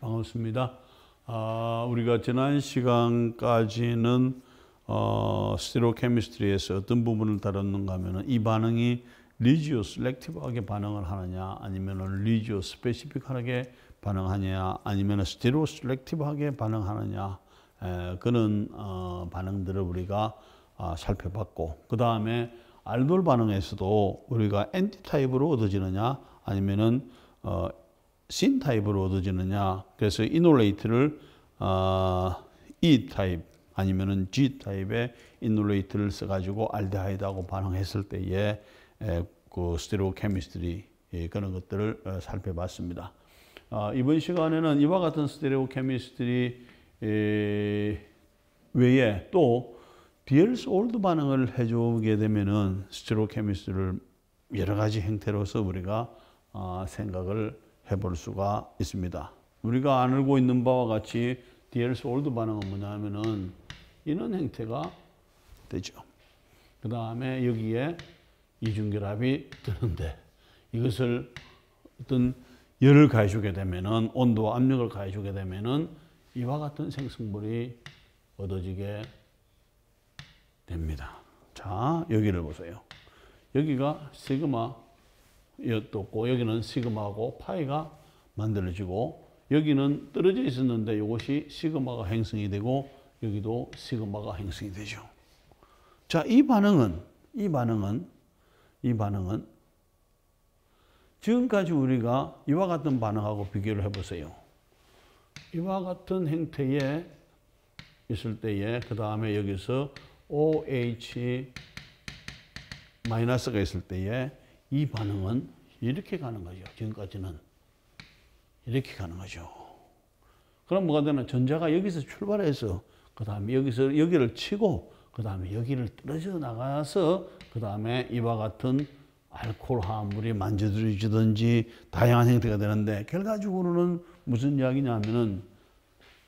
반갑습니다. 우리가 지난 시간까지는 스테레오케미스트리에서 어떤 부분을 다뤘는가 하면은 이 반응이 리지오 셀렉티브하게 반응을 하느냐, 아니면은 리지오 스페시픽하게 반응하느냐, 아니면은 스테레오 셀렉티브하게 반응하느냐, 그런 반응들을 우리가 살펴봤고, 그 다음에 알돌 반응에서도 우리가 엔티 타입으로 얻어지느냐, 아니면은 신 타입으로 얻어지느냐. 그래서 이놀레이트를 E 타입 아니면은 G 타입의 이놀레이트를 써가지고 알데하이드하고 반응했을 때에 그 스테레오 케미스트리 그런 것들을 살펴봤습니다. 이번 시간에는 이와 같은 스테레오 케미스트리 외에 또 디엘스 올드 반응을 해주게 되면은 스테레오 케미스트리를 여러 가지 형태로서 우리가 생각을 해볼 수가 있습니다. 우리가 알고 있는 바와 같이 디엘스 올드 반응은 뭐냐 하면은 이런 형태가 되죠. 그 다음에 여기에 이중결합이 뜨는데 이것을 어떤 열을 가해주게 되면은 온도와 압력을 가해주게 되면은 이와 같은 생성물이 얻어지게 됩니다. 자, 여기를 보세요. 여기가 시그마 였고 여기는 시그마하고 파이가 만들어지고 여기는 떨어져 있었는데 이것이 시그마가 형성이 되고 여기도 시그마가 형성이 되죠. 자, 이 반응은 지금까지 우리가 이와 같은 반응하고 비교를 해보세요. 이와 같은 형태에 있을 때에 그 다음에 여기서 OH 마이너스가 있을 때에 이 반응은 이렇게 가는 거죠. 지금까지는 이렇게 가는 거죠. 그럼 뭐가 되나? 전자가 여기서 출발해서 그 다음에 여기서 여기를 치고 그 다음에 여기를 떨어져 나가서 그 다음에 이와 같은 알코올 화합물이 만져들어지든지 다양한 형태가 되는데 결과적으로는 무슨 이야기냐 하면은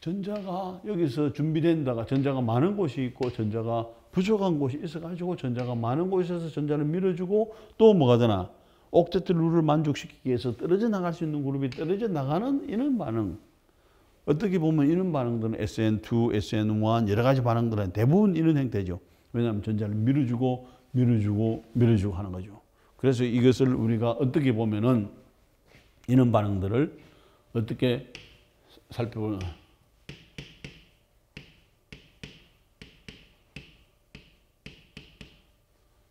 전자가 여기서 준비된다가 전자가 많은 곳이 있고 전자가 부족한 곳이 있어가지고 전자가 많은 곳에서 전자를 밀어주고 또 뭐가 되나 옥테트 룰을 만족시키기 위해서 떨어져 나갈 수 있는 그룹이 떨어져 나가는 이런 반응. 어떻게 보면 이런 반응들은 SN2, SN1 여러 가지 반응들은 대부분 이런 형태죠. 왜냐하면 전자를 밀어주고 하는 거죠. 그래서 이것을 우리가 어떻게 보면은 이런 반응들을 어떻게 살펴보면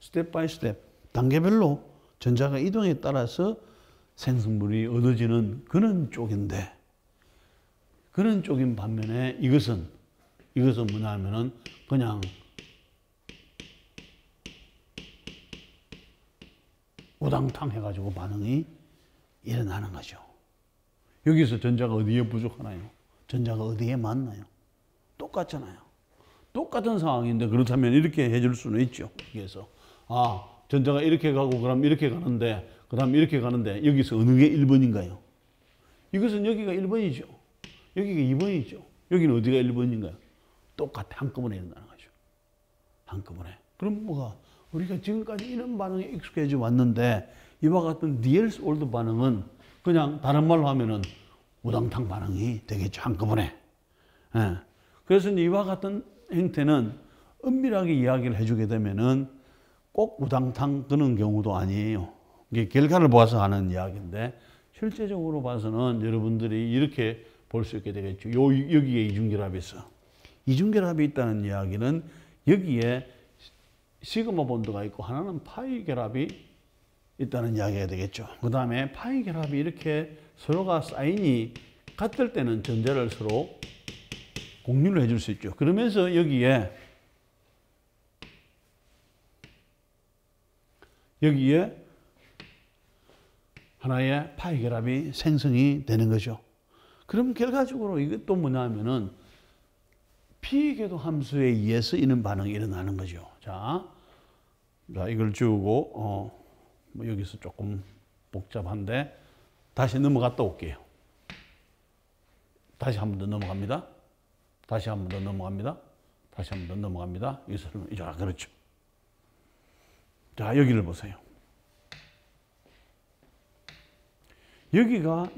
스텝 바이 스텝, 단계별로 전자가 이동에 따라서 생성물이 얻어지는 그런 쪽인데, 그런 쪽인 반면에 이것은 뭐냐 하면은 그냥 우당탕 해가지고 반응이 일어나는 거죠. 여기서 전자가 어디에 부족하나요? 전자가 어디에 많나요? 똑같잖아요. 똑같은 상황인데 그렇다면 이렇게 해줄 수는 있죠. 그래서 전자가 이렇게 가고 그럼 이렇게 가는데 그 다음 이렇게 가는데 여기서 어느 게 1번인가요? 이것은 여기가 1번이죠. 여기가 2번이죠. 여기는 어디가 1번인가요? 똑같아. 한꺼번에 일어나는 거죠. 한꺼번에. 그럼 뭐가 우리가 지금까지 이런 반응에 익숙해져 왔는데 이와 같은 디엘스 올드 반응은 그냥 다른 말로 하면은 우당탕 반응이 되겠죠. 한꺼번에. 예. 그래서 이와 같은 형태는 엄밀하게 이야기를 해주게 되면은 꼭 우당탕 그런 경우도 아니에요. 이게 결과를 보아서 하는 이야기인데 실제적으로 봐서는 여러분들이 이렇게 볼 수 있게 되겠죠. 여기에 이중결합이 있어. 이중결합이 있다는 이야기는 여기에 시그마 본드가 있고 하나는 파이 결합이 있다는 이야기가 되겠죠. 그 다음에 파이 결합이 이렇게 서로가 사인이 같을 때는 전자를 서로 공유를 해줄 수 있죠. 그러면서 여기에 하나의 파이 결합이 생성이 되는 거죠. 그럼 결과적으로 이것도 뭐냐 하면은 피궤도 함수에 의해서 이런 반응이 일어나는 거죠. 자 이걸 지우고 뭐 여기서 조금 복잡한데 다시 넘어갔다 올게요. 다시 한 번 더 넘어갑니다. 다시 한 번 더 넘어갑니다. 다시 한 번 더 넘어갑니다. 여기서 그렇죠. 자, 여기를 보세요. 여기가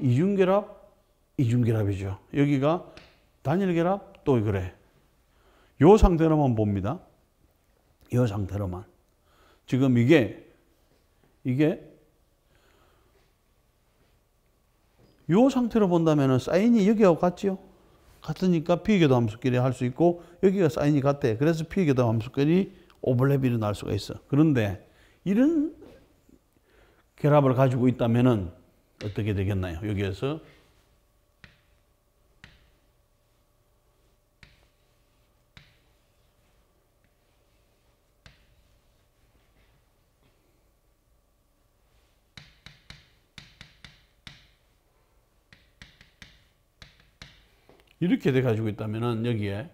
이중결합이죠. 여기가 단일 결합 또 그래. 요 상태로만 봅니다. 요 상태로만. 지금 이게 요 상태로 본다면 사인이 여기하고 같지요. 같으니까 피계도 함수끼리 할 수 있고 여기가 사인이 같대. 그래서 피계도 함수끼리 오버랩이 일어날 수가 있어. 그런데 이런 결합을 가지고 있다면 어떻게 되겠나요? 여기에서 이렇게 돼 가지고 있다면은 여기에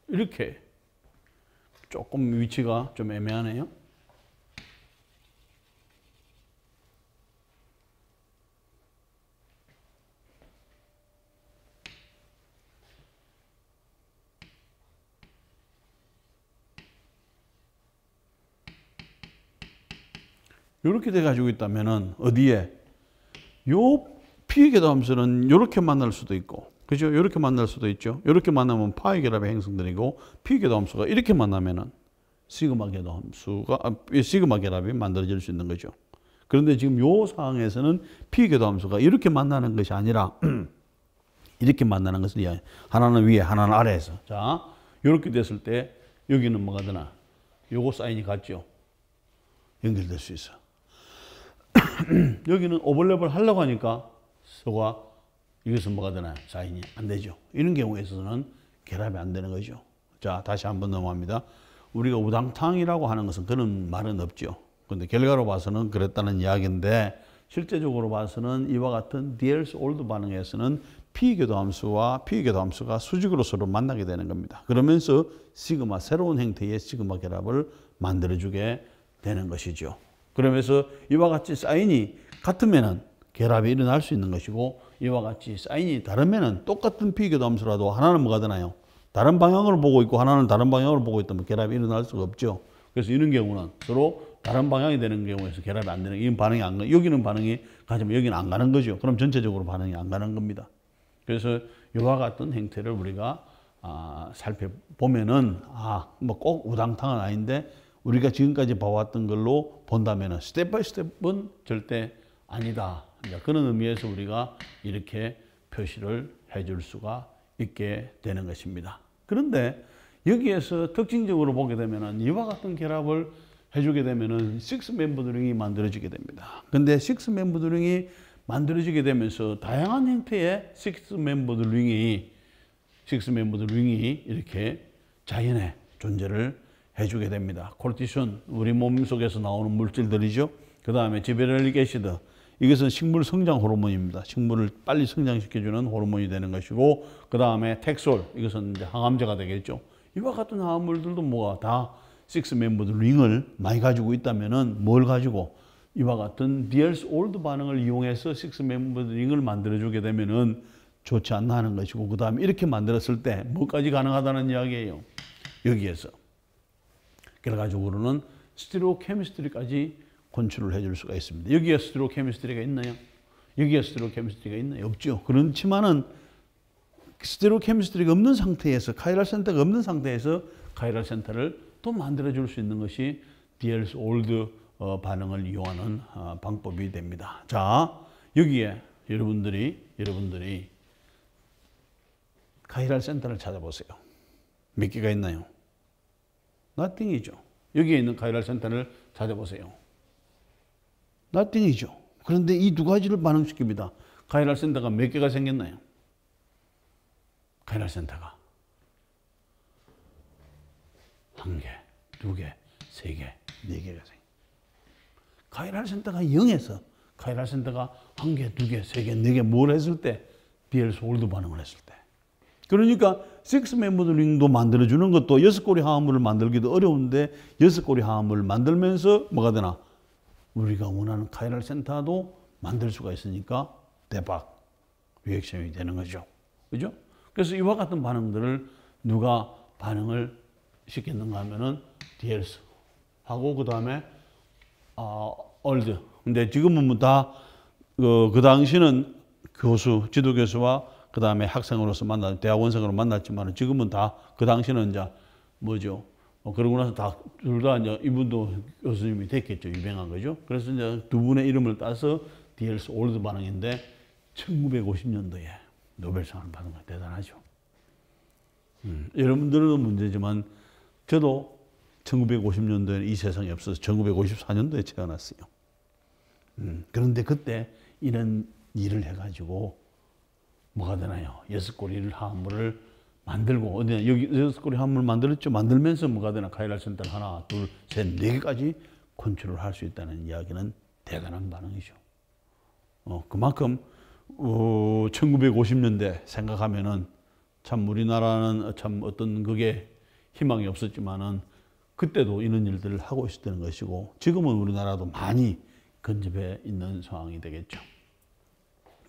이렇게 조금 위치가 좀 애매하네요. 이렇게 돼 가지고 있다면은 어디에 요 피계도 함수는 이렇게 만날 수도 있고, 그죠? 이렇게 만날 수도 있죠. 이렇게 만나면 파이 결합의 행성들이고, 피계도 함수가 이렇게 만나면은 시그마 계도 함수가 시그마 결합이 만들어질 수 있는 거죠. 그런데 지금 요 상황에서는 피계도 함수가 이렇게 만나는 것이 아니라 이렇게 만나는 것은 하나는 위에, 하나는 아래에서. 자, 이렇게 됐을 때 여기는 뭐가 되나? 요거 사인이 같죠. 연결될 수 있어. 여기는 오버랩을 하려고 하니까 서가 이것은 뭐가 되나요? 사인이 안 되죠. 이런 경우에 있어서는 결합이 안 되는 거죠. 자, 다시 한번 넘어갑니다. 우리가 우당탕이라고 하는 것은 그런 말은 없죠. 그런데 결과로 봐서는 그랬다는 이야기인데 실제적으로 봐서는 이와 같은 디엘스-올드 반응에서는 피계도 함수와 피계도 함수가 수직으로 서로 만나게 되는 겁니다. 그러면서 시그마, 새로운 형태의 시그마 결합을 만들어주게 되는 것이죠. 그러면서 이와 같이 사인이 같으면은 결합이 일어날 수 있는 것이고, 이와 같이 사인이 다르면은 똑같은 피계도 함수라도 하나는 뭐가 되나요? 다른 방향으로 보고 있고 하나는 다른 방향으로 보고 있다면 결합이 일어날 수가 없죠. 그래서 이런 경우는 서로 다른 방향이 되는 경우에서 결합이 안 되는, 이 반응이 안 가, 여기는 반응이 가지만 여기는 안 가는 거죠. 그럼 전체적으로 반응이 안 가는 겁니다. 그래서 이와 같은 형태를 우리가 살펴보면은 뭐 꼭 우당탕은 아닌데 우리가 지금까지 봐왔던 걸로 본다면은 스텝 바이 스텝은 절대 아니다. 그런 의미에서 우리가 이렇게 표시를 해줄 수가 있게 되는 것입니다. 그런데 여기에서 특징적으로 보게 되면은 이와 같은 결합을 해주게 되면은 식스 멤버드 링이 만들어지게 됩니다. 근데 식스 멤버드 링이 만들어지게 되면서 다양한 형태의 식스 멤버드 링이 이렇게 자연의 존재를 해주게 됩니다. 코르티손, 우리 몸 속에서 나오는 물질들이죠. 그 다음에 지베렐릭 애시드, 이것은 식물 성장 호르몬입니다. 식물을 빨리 성장시켜주는 호르몬이 되는 것이고, 그 다음에 텍솔, 이것은 이제 항암제가 되겠죠. 이와 같은 화합물들도 뭐가 다 식스 멤버드 링을 많이 가지고 있다면은 뭘 가지고 이와 같은 디엘스-올드 반응을 이용해서 식스 멤버드 링을 만들어주게 되면은 좋지 않나 하는 것이고, 그 다음에 이렇게 만들었을 때 뭐까지 가능하다는 이야기예요. 여기에서 결과적으로는 스티로 케미스트리까지 건축을 해줄 수가 있습니다. 여기에 스티로 케미스트리가 있나요? 여기에 스티로 케미스트리가 있나요? 없죠. 그렇지만은 스티로 케미스트리가 없는 상태에서, 카이랄 센터가 없는 상태에서 카이랄 센터를 또 만들어줄 수 있는 것이 디엘스-올드 반응을 이용하는 방법이 됩니다. 자, 여기에 여러분들이 카이랄 센터를 찾아보세요. 몇 개가 있나요? nothing이죠. 여기에 있는 카이랄 센터를 찾아보세요. nothing이죠. 그런데 이 두 가지를 반응시킵니다. 카이랄 센터가 몇 개가 생겼나요? 카이랄 센터가 한 개, 두 개, 세 개, 네 개가 생깁니다. 카이랄 센터가 0에서 카이랄 센터가 한 개, 두 개, 세 개, 네 개 뭘 했을 때? 디엘스-올드 반응을 했을 때. 그러니까 식스 멤버드 링도 만들어주는 것도 6고리 화합물을 만들기도 어려운데 6고리 화합물을 만들면서 뭐가 되나? 우리가 원하는 카이랄 센터도 만들 수가 있으니까 대박 리액션이 되는 거죠. 그죠? 그래서 이와 같은 반응들을 누가 반응을 시켰는가 하면은 디엘스 하고 그 다음에 올드. 근데 지금은 뭐 다 그 당시는 교수, 지도교수와 그 다음에 학생으로서 대학원생으로 만났지만 지금은 다 그 당시는 이제 뭐죠? 그러고 나서 다 둘 다 이제 이분도 교수님이 됐겠죠. 유명한 거죠. 그래서 이제 두 분의 이름을 따서 디엘스 올드 반응인데 1950년도에 노벨상을 받은 거 대단하죠. 여러분들은 문제지만 저도 1950년도에는 이 세상에 없어서 1954년도에 태어났어요. 그런데 그때 이런 일을 해가지고 뭐가 되나요? 여섯 꼬리를 화합물을 만들고 여기 여섯 꼬리 화합물 만들었죠. 만들면서 뭐가 되나? 카이랄 센터를 하나, 둘, 셋, 네 개까지 컨트롤 할 수 있다는 이야기는 대단한 반응이죠. 그만큼 1950년대 생각하면은 참 우리나라는 참 어떤 그게 희망이 없었지만은 그때도 이런 일들을 하고 있었다는 것이고 지금은 우리나라도 많이 근접해 있는 상황이 되겠죠.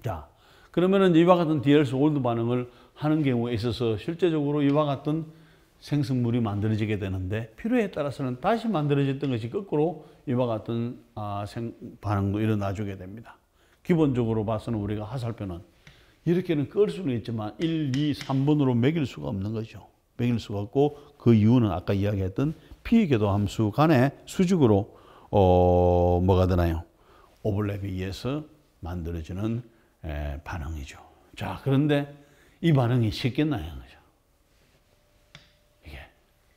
자, 그러면은 이와 같은 디엘스 올드 반응을 하는 경우에 있어서 실제적으로 이와 같은 생성물이 만들어지게 되는데 필요에 따라서는 다시 만들어졌던 것이 거꾸로 이와 같은 반응도 일어나주게 됩니다. 기본적으로 봐서는 우리가 화살표는 이렇게는 끌 수는 있지만 1, 2, 3번으로 매길 수가 없는 거죠. 매길 수가 없고 그 이유는 아까 이야기했던 피궤도 함수 간의 수직으로 뭐가 되나요? 오버랩에 의해서 만들어지는 반응이죠. 자, 그런데 이 반응이 쉽겠나요? 그죠? 이게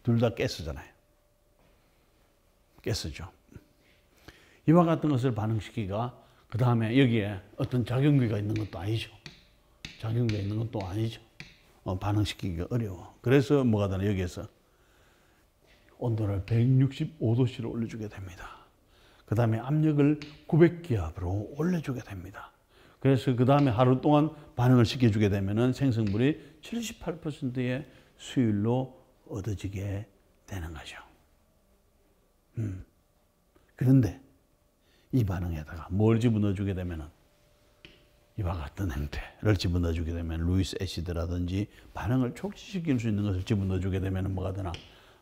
둘 다 가스잖아요. 가스죠. 이와 같은 것을 반응시키기가 그 다음에 여기에 어떤 작용기가 있는 것도 아니죠. 작용기가 있는 것도 아니죠. 반응시키기가 어려워. 그래서 뭐가 되나 여기에서 온도를 165도씨로 올려주게 됩니다. 그 다음에 압력을 900기압으로 올려주게 됩니다. 그래서 그 다음에 하루 동안 반응을 시켜주게 되면은 생성물이 78%의 수율로 얻어지게 되는 거죠. 그런데 이 반응에다가 뭘 집어넣어주게 되면은 이와 같은 형태를 집어넣어주게 되면 루이스 애시드라든지 반응을 촉진시킬 수 있는 것을 집어넣어주게 되면 뭐가 되나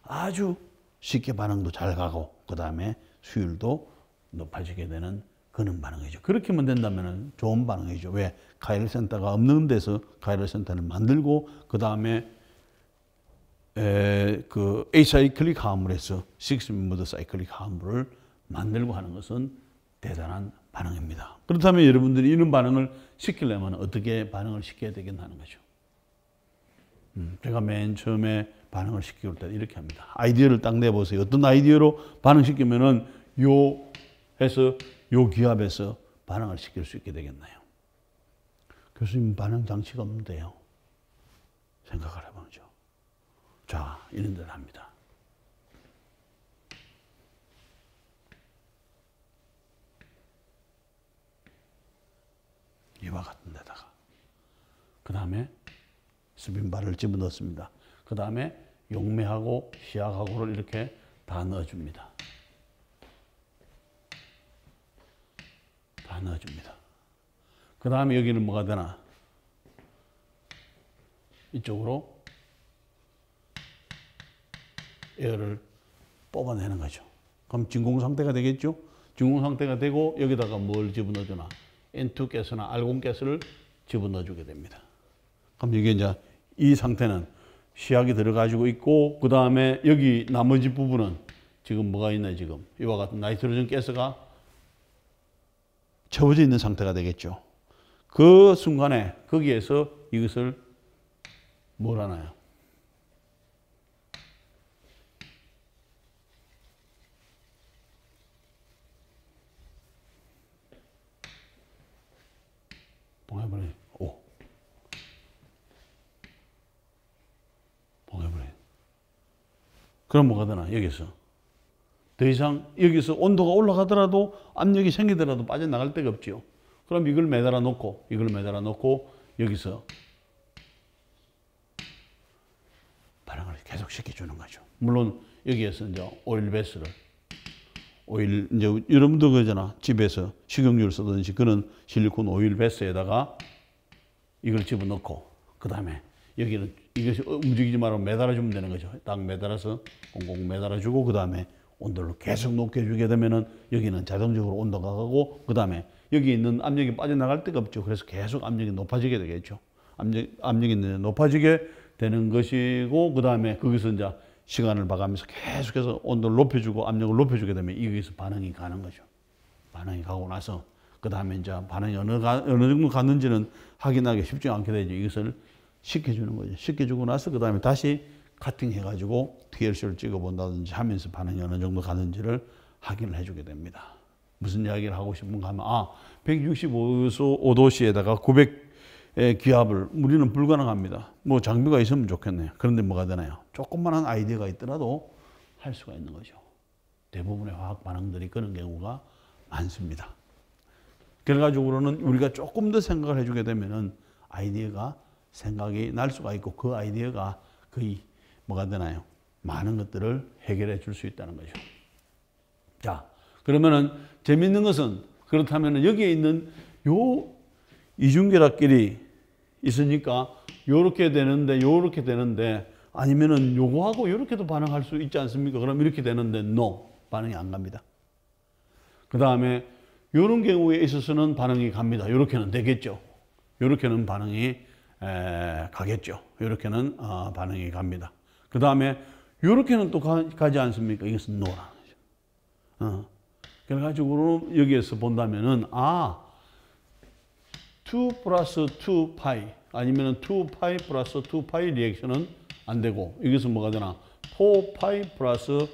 아주 쉽게 반응도 잘 가고 그 다음에 수율도 높아지게 되는 그런 반응이죠. 그렇게만 된다면 좋은 반응이죠. 왜? 카이럴 센터가 없는 데서 카이럴 센터를 만들고 그 다음에 그 에이사이클릭 화합물에서 식스멤버드 사이클릭 화합물을 만들고 하는 것은 대단한 반응입니다. 그렇다면 여러분들이 이런 반응을 시키려면 어떻게 반응을 시켜야 되겠나는 거죠. 제가 맨 처음에 반응을 시킬 때 이렇게 합니다. 아이디어를 딱 내보세요. 어떤 아이디어로 반응시키면은 요 기압에서 반응을 시킬 수 있게 되겠나요? 교수님 반응 장치가 없는데요. 생각을 해보죠. 자, 이런 데를 합니다. 이와 같은 데다가 그 다음에 스빈바를 집어넣습니다. 그 다음에 용매하고 시약하고를 이렇게 다 넣어줍니다. 다 넣어줍니다. 그 다음에 여기는 뭐가 되나? 이쪽으로 에어를 뽑아내는 거죠. 그럼 진공 상태가 되겠죠? 진공 상태가 되고 여기다가 뭘 집어넣어주나? N2 가스나 알곤 가스를 집어넣어주게 됩니다. 그럼 이게 이제 이 상태는 시약이 들어가지고 있고 그 다음에 여기 나머지 부분은 지금 뭐가 있나 지금 이와 같은 나이트로젠 가스가 채워져 있는 상태가 되겠죠. 그 순간에 거기에서 이것을 뭘 하나요? 봉해버린 봉해버린. 그럼 뭐가 되나 여기서 더 이상 여기서 온도가 올라가더라도 압력이 생기더라도 빠져나갈 데가 없죠. 그럼 이걸 매달아 놓고 여기서 반응을 계속 시켜주는 거죠. 물론 여기에서 이제 오일 베스를 이제 여러분도 그러잖아. 집에서 식용유를 쓰든지 그런 실리콘 오일 베스에다가 이걸 집어넣고 그 다음에 여기는 이것이 움직이지 말고 매달아주면 되는 거죠. 딱 매달아서 꽁꽁 매달아주고 그 다음에 온도를 계속 높게 주게 되면은 여기는 자동적으로 온도가 가고 그 다음에 여기 있는 압력이 빠져나갈 데가 없죠. 그래서 계속 압력이 높아지게 되겠죠. 압력이 높아지게 되는 것이고 그 다음에 거기서 이제 시간을 봐가면서 계속해서 온도를 높여주고 압력을 높여주게 되면 여기서 반응이 가는 거죠. 반응이 가고 나서 그 다음에 이제 반응이 어느 정도 갔는지는 확인하기 쉽지 않게 되죠. 이것을 식혀주는 거죠. 식혀주고 나서 그 다음에 다시 카팅해가지고 TLC를 찍어본다든지 하면서 반응이 어느 정도 가는지를 확인을 해주게 됩니다. 무슨 이야기를 하고 싶은가 하면 165도씨에다가 900의 기압을 우리는 불가능합니다. 뭐 장비가 있으면 좋겠네요. 그런데 뭐가 되나요? 조그만한 아이디어가 있더라도 할 수가 있는 거죠. 대부분의 화학 반응들이 그런 경우가 많습니다. 결과적으로는 우리가 조금 더 생각을 해주게 되면은 아이디어가 생각이 날 수가 있고 그 아이디어가 거의 뭐가 되나요? 많은 것들을 해결해 줄 수 있다는 거죠. 자, 그러면은 재밌는 것은 그렇다면은 여기에 있는 요 이중결합끼리 있으니까 요렇게 되는데 아니면은 요거하고 요렇게도 반응할 수 있지 않습니까? 그럼 이렇게 되는데 no. 반응이 안 갑니다. 그 다음에 요런 경우에 있어서는 반응이 갑니다. 요렇게는 되겠죠. 요렇게는 반응이 가겠죠. 요렇게는 반응이 갑니다. 그 다음에 요렇게는 또 가지 않습니까? 이것은 노라는 거죠. 그래가지고 여기에서 본다면은 2 플러스 2 파이 아니면은 2 파이 플러스 2 파이 리액션은 안 되고 이것은 뭐가 되나? 4 파이 플러스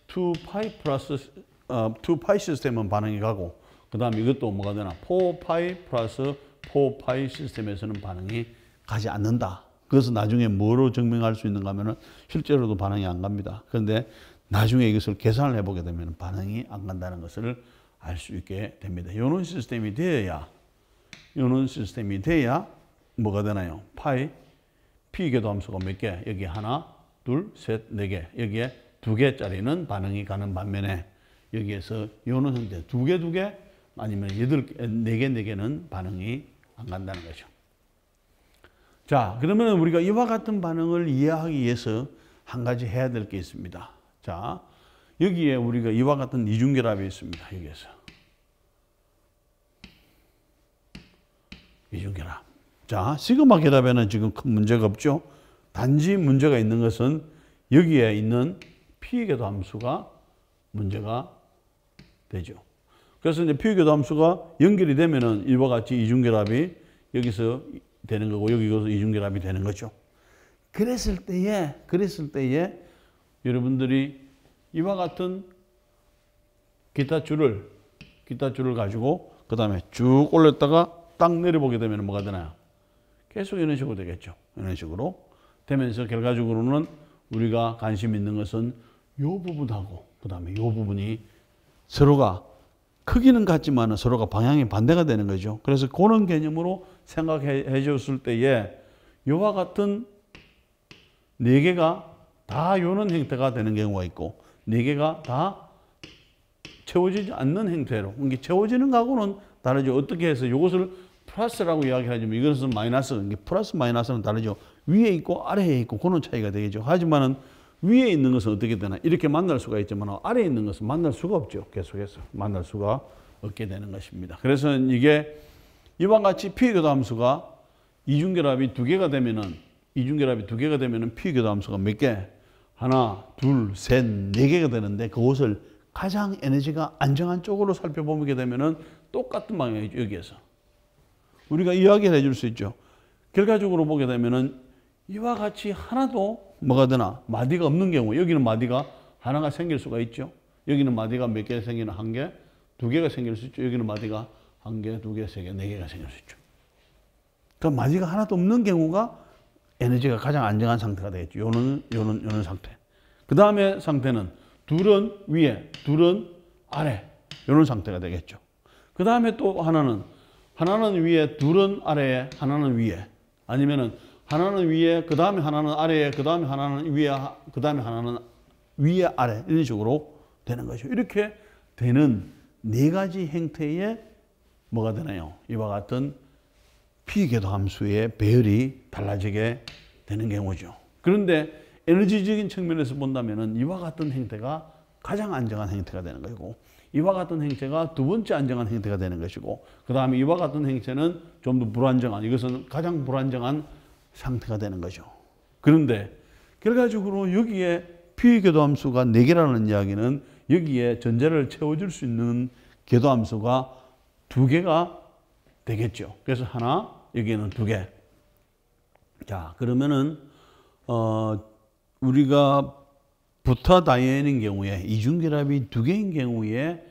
2 파이 플러스 2 파이 시스템은 반응이 가고 그 다음에 이것도 뭐가 되나? 4 파이 플러스 4 파이 시스템에서는 반응이 가지 않는다. 그것은 나중에 뭐로 증명할 수 있는가 하면은 실제로도 반응이 안 갑니다. 그런데 나중에 이것을 계산을 해보게 되면 반응이 안 간다는 것을 알 수 있게 됩니다. 이런 시스템이 돼야 뭐가 되나요? 파이, P 궤도함수가 몇 개? 여기 하나, 둘, 셋, 네 개. 여기에 2개짜리는 반응이 가는 반면에 여기에서 요는 형태 2개 아니면 4개는 반응이 안 간다는 거죠. 자, 그러면 우리가 이와 같은 반응을 이해하기 위해서 한 가지 해야 될 게 있습니다. 자, 여기에 우리가 이와 같은 이중결합이 있습니다. 여기에서. 이중결합. 자, 시그마 결합에는 지금 큰 문제가 없죠. 단지 문제가 있는 것은 여기에 있는 P궤도 함수가 문제가 되죠. 그래서 이제 P궤도 함수가 연결이 되면은 이와 같이 이중결합이 여기서 되는 거고 여기서 이중결합이 되는 거죠. 그랬을 때에 여러분들이 이와 같은 기타 줄을 가지고 그 다음에 쭉 올렸다가 딱 내려보게 되면 뭐가 되나요? 계속 이런 식으로 되겠죠. 이런 식으로 되면서 결과적으로는 우리가 관심 있는 것은 이 부분하고 그 다음에 이 부분이 서로가 크기는 같지만 서로가 방향이 반대가 되는 거죠. 그래서 그런 개념으로 생각해 줬을 때에 이와 같은 4개가 다 이런 형태가 되는 경우가 있고 4개가 다 채워지지 않는 형태로 이게 채워지는 거하고는 다르죠. 어떻게 해서 이것을 플러스라고 이야기하지만 이것은 마이너스. 이게 플러스 마이너스는 다르죠. 위에 있고 아래에 있고 그런 차이가 되겠죠. 하지만은 위에 있는 것은 어떻게 되나? 이렇게 만날 수가 있지만 아래에 있는 것은 만날 수가 없죠. 계속해서 만날 수가 없게 되는 것입니다. 그래서 이게 이와 같이 P궤도 함수가 이중결합이 2개가 되면은 P궤도 함수가 몇 개? 하나, 둘, 셋, 4개가 되는데 그것을 가장 에너지가 안정한 쪽으로 살펴보게 되면은 똑같은 방향이죠. 여기에서. 우리가 이야기를 해줄 수 있죠. 결과적으로 보게 되면은 이와 같이 하나도 뭐가 되나? 마디가 없는 경우, 여기는 마디가 하나가 생길 수가 있죠. 여기는 마디가 몇 개 생기는? 1개, 2개가 생길 수 있죠. 여기는 마디가 1개, 2개, 3개, 4개가 생길 수 있죠. 그러니까 마디가 하나도 없는 경우가 에너지가 가장 안정한 상태가 되겠죠. 요는 상태. 그 다음에 상태는 둘은 위에, 둘은 아래. 요런 상태가 되겠죠. 그 다음에 또 하나는 위에, 둘은 아래에, 하나는 위에. 아니면은 하나는 위에, 그 다음에 하나는 아래에, 그 다음에 하나는 위에, 그 다음에 하나는 위에, 아래. 이런 식으로 되는 거죠. 이렇게 되는 4가지 형태의 뭐가 되나요? 이와 같은 P궤도 함수의 배열이 달라지게 되는 경우죠. 그런데 에너지적인 측면에서 본다면은 이와 같은 행태가 가장 안정한 행태가 되는 것이고, 이와 같은 행태가 두 번째 안정한 행태가 되는 것이고, 그 다음에 이와 같은 행태는 좀 더 불안정한, 이것은 가장 불안정한 상태가 되는 거죠. 그런데 결과적으로 여기에 피궤도함수가 4개라는 이야기는 여기에 전자를 채워줄 수 있는 궤도함수가 2개가 되겠죠. 그래서 하나, 여기에는 2개. 자, 그러면은 우리가 부타다이엔인 경우에 이중결합이 2개인 경우에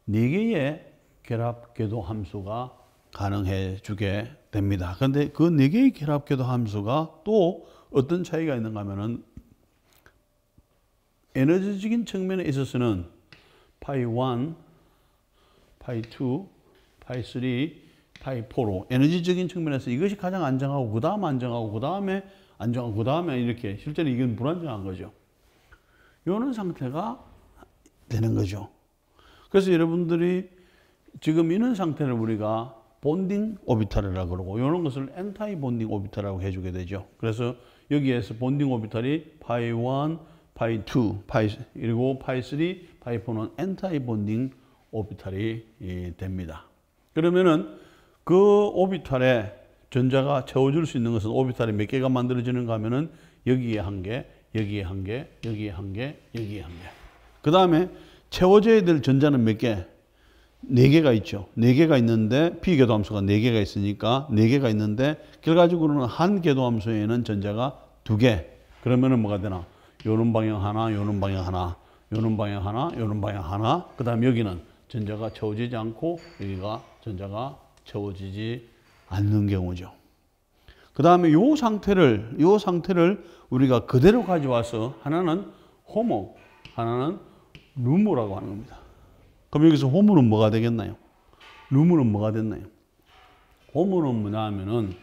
4개의 결합 궤도 함수가 가능해 주게 됩니다. 그런데 그 4개의 결합 궤도 함수가 또 어떤 차이가 있는가 하면은 에너지적인 측면에 있어서는 파이 1, 파이 2, 파이 3, 파이 4로 에너지적인 측면에서 이것이 가장 안정하고 그 다음 안정하고 그 다음에 안정하고 그 다음에 이렇게 실제로 이건 불안정한 거죠. 이런 상태가 되는 거죠. 그래서 여러분들이 지금 이런 상태를 우리가 본딩 오비탈이라고 그러고 이런 것을 엔타이 본딩 오비탈이라고 해주게 되죠. 그래서 여기에서 본딩 오비탈이 파이 1, 파이 2, 그리고 파이 3, 파이 4는 엔타이 본딩 오비탈이 됩니다. 그러면은 그 오비탈에 전자가 채워줄 수 있는 것은 오비탈이 몇 개가 만들어지는가 하면은 여기에 한 개, 여기에 한 개, 여기에 한 개, 여기에 한 개. 그 다음에 채워져야 될 전자는 몇 개? 4개가 있죠. 4개가 있는데 피궤도함수가 4개가 있으니까 4개가 있는데 결과적으로는 한 궤도함수에는 전자가 2개. 그러면은 뭐가 되나? 요런 방향 하나, 요런 방향 하나, 요런 방향 하나, 요런 방향 하나. 그 다음 여기는 전자가 채워지지 않고 여기가 전자가 채워지지 않는 경우죠. 그 다음에 요 상태를 우리가 그대로 가져와서 하나는 호모, 하나는 루모라고 하는 겁니다. 그럼 여기서 호모는 뭐가 되겠나요? 루모는 뭐가 됐나요? 호모는 뭐냐 하면은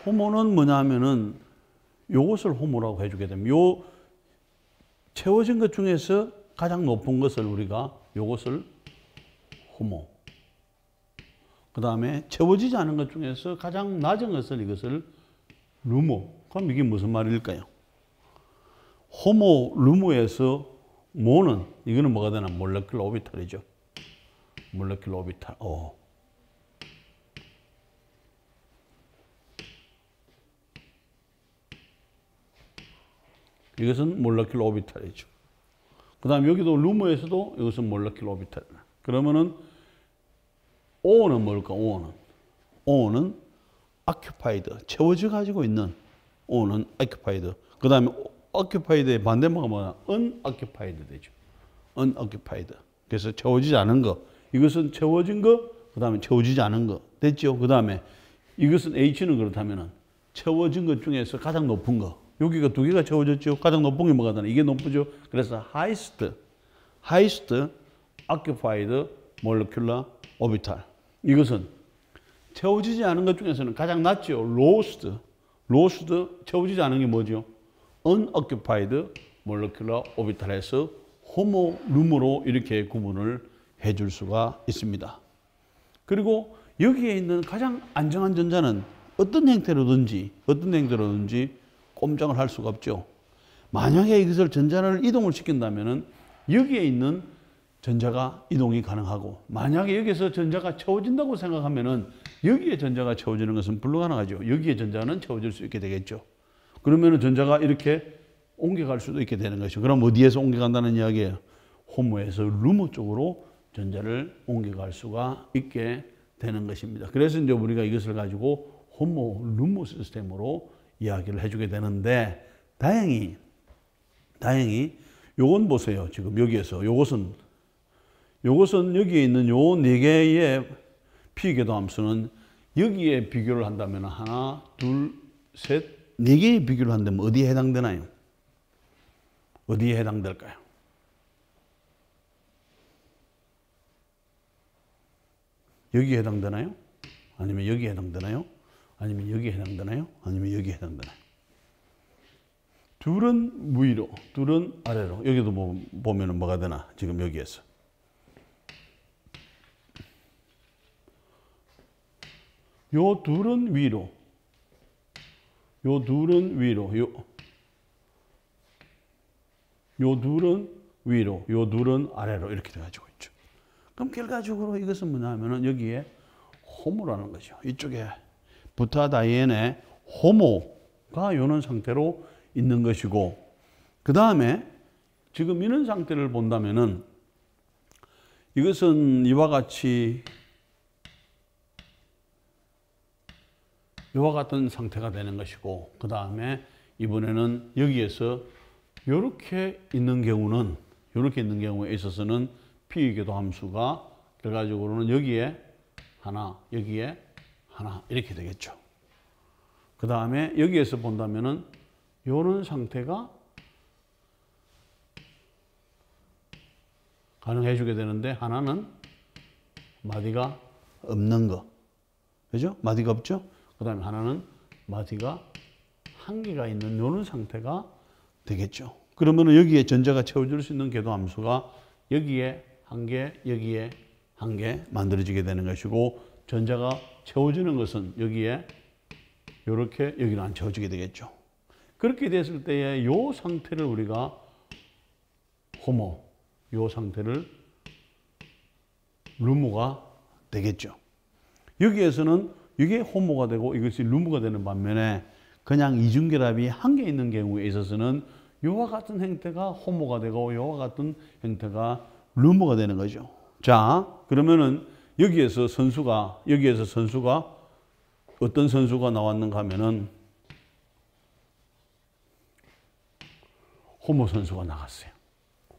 호모는 뭐냐 하면은 요것을 호모라고 해주게 되면 요 채워진 것 중에서 가장 높은 것을 우리가 요것을 호모. 그 다음에 채워지지 않은 것 중에서 가장 낮은 것을 이것을 루모. 그럼 이게 무슨 말일까요? 호모, 루모에서 모는 이거는 뭐가 되나? 몰레큘러 오비탈이죠. 몰레큘러 오비탈. 이것은 몰레큘러 오비탈이죠. 그 다음 여기도 루모에서도 이것은 몰레큘러 오비탈. 그러면은 O는 뭘까? O는 occupied, 채워져 가지고 있는 O는 occupied. 그 다음에 occupied의 반대말가 뭐냐? unoccupied 되죠. unoccupied. 그래서 채워지지 않은 거. 이것은 채워진 거, 그 다음에 채워지지 않은 거. 됐죠? 그 다음에 이것은 H는 그렇다면은 채워진 것 중에서 가장 높은 거. 여기가 2개가 채워졌죠. 가장 높은 게 뭐가 되나? 이게 높죠. 그래서 highest occupied molecular orbital. 이것은 채워지지 않은 것 중에서는 가장 낮죠. lowest 채워지지 않은 게 뭐죠? unoccupied molecular orbital에서 호모, 루모로 이렇게 구분을 해줄 수가 있습니다. 그리고 여기에 있는 가장 안정한 전자는 어떤 형태로든지 꼼짝을 할 수가 없죠. 만약에 이것을 전자를 이동을 시킨다면은 여기에 있는 전자가 이동이 가능하고, 만약에 여기서 전자가 채워진다고 생각하면은 여기에 전자가 채워지는 것은 불가능하죠. 여기에 전자는 채워질 수 있게 되겠죠. 그러면은 전자가 이렇게 옮겨갈 수도 있게 되는 것이죠. 그럼 어디에서 옮겨간다는 이야기예요? 호모에서 루모 쪽으로 전자를 옮겨갈 수가 있게 되는 것입니다. 그래서 이제 우리가 이것을 가지고 호모 루모 시스템으로 이야기를 해주게 되는데, 다행히 요건 보세요. 지금 여기에서 요것은 여기에 있는 요 4개의 피궤도 함수는 여기에 비교를 한다면 하나, 둘, 셋, 4개의 비교를 한다면 어디에 해당되나요? 어디에 해당될까요? 여기에 해당되나요? 아니면 여기에 해당되나요? 아니면 여기에 해당되나요? 아니면 여기에 해당되나요? 둘은 위로, 둘은 아래로. 여기도 보면은 뭐가 되나? 지금 여기에서. 요 둘은 위로, 요 둘은 위로, 요 둘은 위로, 요 둘은 아래로 이렇게 돼가지고 있죠. 그럼 결과적으로 이것은 뭐냐면은 여기에 호모라는 거죠. 이쪽에 부타다이엔의 호모가 이런 상태로 있는 것이고, 그 다음에 지금 이런 상태를 본다면은 이것은 이와 같이 이와 같은 상태가 되는 것이고, 그 다음에 이번에는 여기에서 이렇게 있는 경우에 있어서는 피의궤도 함수가 결과적으로는 여기에 하나, 여기에 하나 이렇게 되겠죠. 그 다음에 여기에서 본다면은 이런 상태가 가능해 주게 되는데, 하나는 마디가 없는 거. 그죠? 마디가 없죠? 그 다음에 하나는 마디가 한 개가 있는 이런 상태가 되겠죠. 그러면 여기에 전자가 채워줄 수 있는 궤도 함수가 여기에 한 개, 여기에 한 개 만들어지게 되는 것이고, 전자가 채워주는 것은 여기에 이렇게 여기는 안 채워지게 되겠죠. 그렇게 됐을 때에 이 상태를 우리가 호모, 이 상태를 루모가 되겠죠. 여기에서는 이게 호모가 되고 이것이 루모가 되는 반면에 그냥 이중결합이 한 개 있는 경우에 있어서는 이와 같은 형태가 호모가 되고 이와 같은 형태가 루모가 되는 거죠. 자, 그러면은 여기에서 선수가 어떤 선수가 나왔는가 하면은 호모 선수가 나갔어요.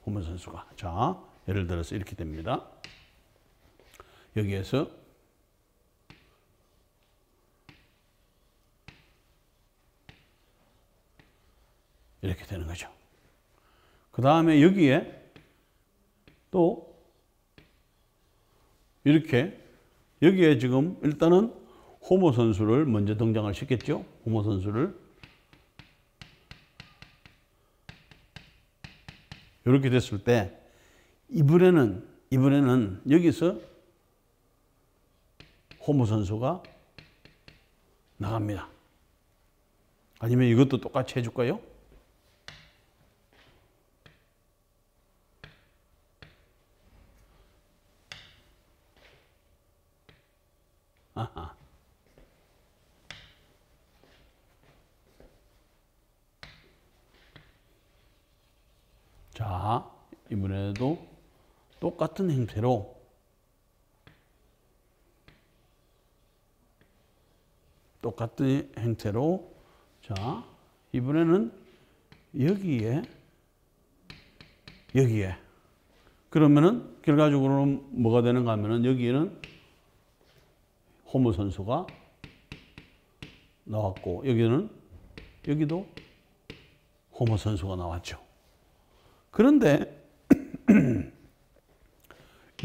호모 선수가. 자, 예를 들어서 이렇게 됩니다. 여기에서 이렇게 되는 거죠. 그 다음에 여기에 또 이렇게 여기에 지금 일단은 호모 선수를 먼저 등장을 시켰죠. 호모 선수를 이렇게 됐을 때 이번에는 여기서 호모 선수가 나갑니다. 아니면 이것도 똑같이 해줄까요? 아하. 자, 이번에도 똑같은 형태로 자, 이번에는 여기에 그러면은 결과적으로는 뭐가 되는가 하면은 여기에는 호모 선수가 나왔고 여기도 호모 선수가 나왔죠. 그런데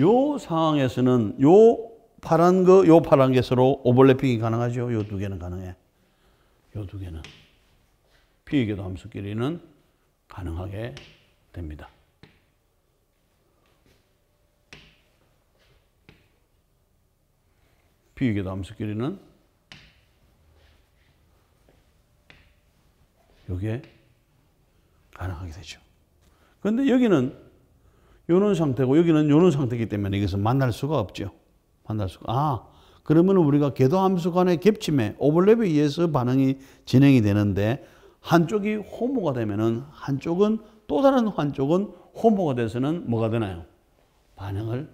요 상황에서는 요 파란 게 서로 오버래핑이 가능하죠. 요 두 개는 가능해. 요 두 개는 피의궤도 함수끼리는 가능하게 됩니다. 피의궤도 함수끼리는 요게 가능하게 되죠. 그런데 여기는 요런 상태고 여기는 요런 상태이기 때문에 이것은 만날 수가 없죠. 그러면 우리가 궤도 함수 간의 겹침에 오버랩에 의해서 반응이 진행이 되는데, 한쪽이 호모가 되면은 한쪽은 또 다른 한쪽은 호모가 돼서는 뭐가 되나요? 반응을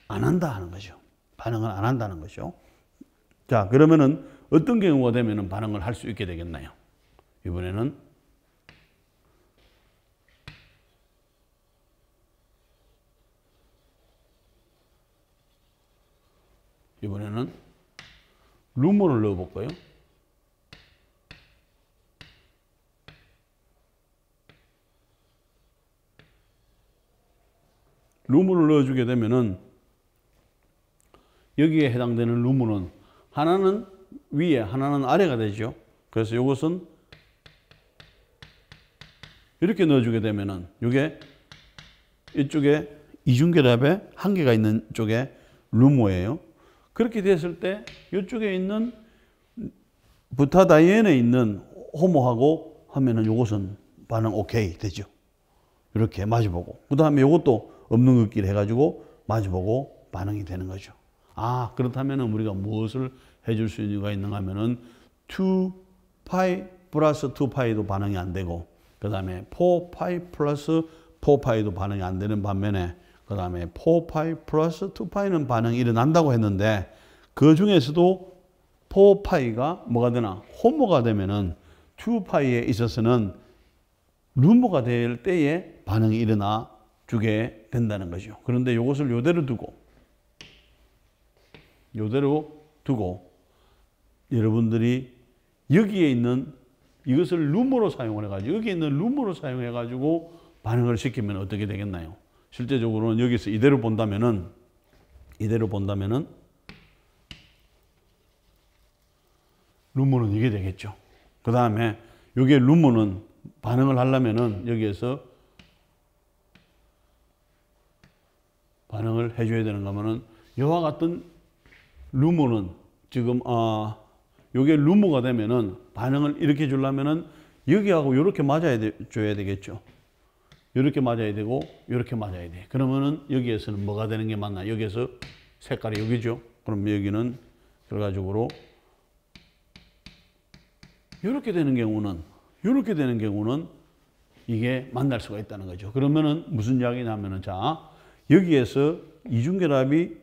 안 한다 하는 거죠. 반응을 안 한다는 거죠. 자, 그러면은 어떤 경우가 되면은 반응을 할 수 있게 되겠나요? 이번에는 루모를 넣어볼까요? 루모를 넣어주게 되면은 여기에 해당되는 루모는 하나는 위에 하나는 아래가 되죠. 그래서 이것은 이렇게 넣어주게 되면은 이게 이쪽에 이중결합에 한계가 있는 쪽에 루모예요. 그렇게 됐을 때 이쪽에 있는 부타다이엔에 있는 호모하고 하면은 요것은 반응 오케이 되죠. 이렇게 마주보고 그 다음에 요것도 없는 것끼리 해가지고 마주보고 반응이 되는 거죠. 아, 그렇다면은 우리가 무엇을 해줄 수 있는 이유가 있는가 하면은 2파이 플러스 2파이도 반응이 안 되고 그 다음에 4파이 플러스 4파이도 반응이 안 되는 반면에 그 다음에 4파이 플러스 2파이는 반응이 일어난다고 했는데 그 중에서도 4파이가 뭐가 되나? 호모가 되면은 2파이에 있어서는 루모가 될 때에 반응이 일어나 주게 된다는 거죠. 그런데 이것을 요대로 두고 여러분들이 여기에 있는 이것을 루머로 사용을 해가지고 여기에 있는 루머로 사용해가지고 반응을 시키면 어떻게 되겠나요? 실제적으로는 여기서 이대로 본다면은 루머는 이게 되겠죠. 그 다음에 여기에 루머는 반응을 하려면은 여기에서 반응을 해줘야 되는 거면은 이와 같은 루머는 지금 요게 루머가 되면은 반응을 이렇게 주려면은 여기하고 이렇게 맞아야 줘야 되겠죠. 이렇게 맞아야 되고 이렇게 맞아야 돼. 그러면은 여기에서는 뭐가 되는 게 맞나? 여기에서 색깔이 여기죠. 그럼 여기는 결과적으로 이렇게 되는 경우는 이게 만날 수가 있다는 거죠. 그러면은 무슨 이야기냐면은 자 여기에서 이중결합이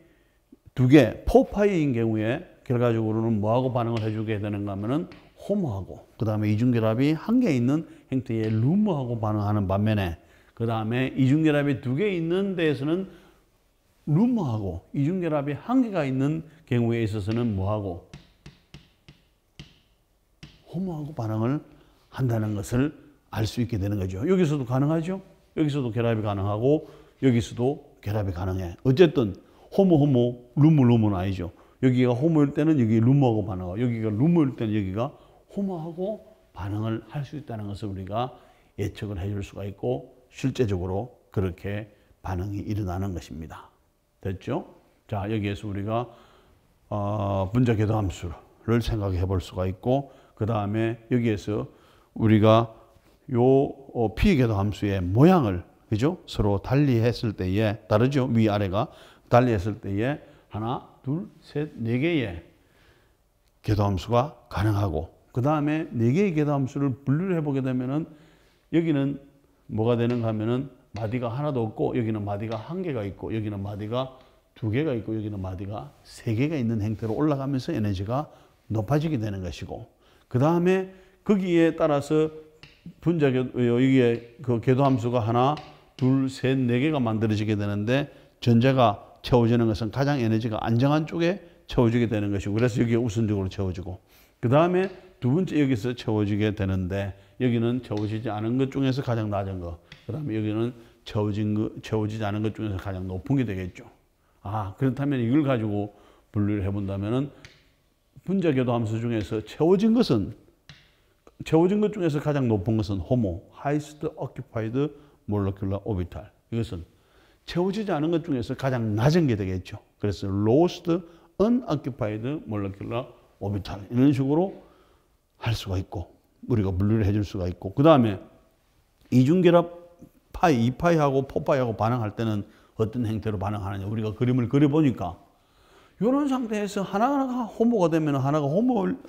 두 개, 4파이인 경우에 결과적으로는 뭐하고 반응을 해주게 되는가 하면은 호모하고 그 다음에 이중결합이 한 개 있는 형태의 루머하고 반응하는 반면에 그 다음에 이중결합이 두 개 있는 데에서는 루머하고 이중결합이 한 개가 있는 경우에 있어서는 뭐하고 호모하고 반응을 한다는 것을 알 수 있게 되는 거죠. 여기서도 가능하죠. 여기서도 결합이 가능하고 여기서도 결합이 가능해. 어쨌든 호모, 루머는 아니죠. 여기가 호모일 때는 여기 루머하고 반응하고 여기가 루머일 때는 여기가 호모하고 반응을 할 수 있다는 것을 우리가 예측을 해줄 수가 있고 실제적으로 그렇게 반응이 일어나는 것입니다. 됐죠? 자, 여기에서 우리가 분자궤도 함수를 생각해 볼 수가 있고 그 다음에 여기에서 우리가 요 P궤도 함수의 모양을 그죠? 서로 달리 했을 때에 다르죠? 위아래가 달리 했을 때에 하나, 둘, 셋, 네 개의 궤도 함수가 가능하고 그 다음에 네 개의 궤도 함수를 분류를 해보게 되면은 여기는 뭐가 되는가 하면은 마디가 하나도 없고 여기는 마디가 한 개가 있고 여기는 마디가 두 개가 있고 여기는 마디가 세 개가 있는 형태로 올라가면서 에너지가 높아지게 되는 것이고 그 다음에 거기에 따라서 여기에 그 궤도 함수가 하나, 둘, 셋, 네 개가 만들어지게 되는데 전자가 채워지는 것은 가장 에너지가 안정한 쪽에 채워지게 되는 것이고 그래서 여기에 우선적으로 채워지고 그 다음에 두 번째 여기서 채워지게 되는데 여기는 채워지지 않은 것 중에서 가장 낮은 것 그 다음에 여기는 채워지지 않은 것 중에서 가장 높은 게 되겠죠. 아, 그렇다면 이걸 가지고 분류를 해본다면은 분자궤도 함수 중에서 채워진 것 중에서 가장 높은 것은 호모, highest occupied molecular orbital. 이것은 채워지지 않은 것 중에서 가장 낮은 게 되겠죠. 그래서 lowest unoccupied molecular orbital. 이런 식으로 할 수가 있고, 우리가 분류를 해줄 수가 있고, 그 다음에 이중결합 파이, 2파이하고 4파이하고 반응할 때는 어떤 형태로 반응하느냐. 우리가 그림을 그려보니까 이런 상태에서 하나가 호모가 되면 하나가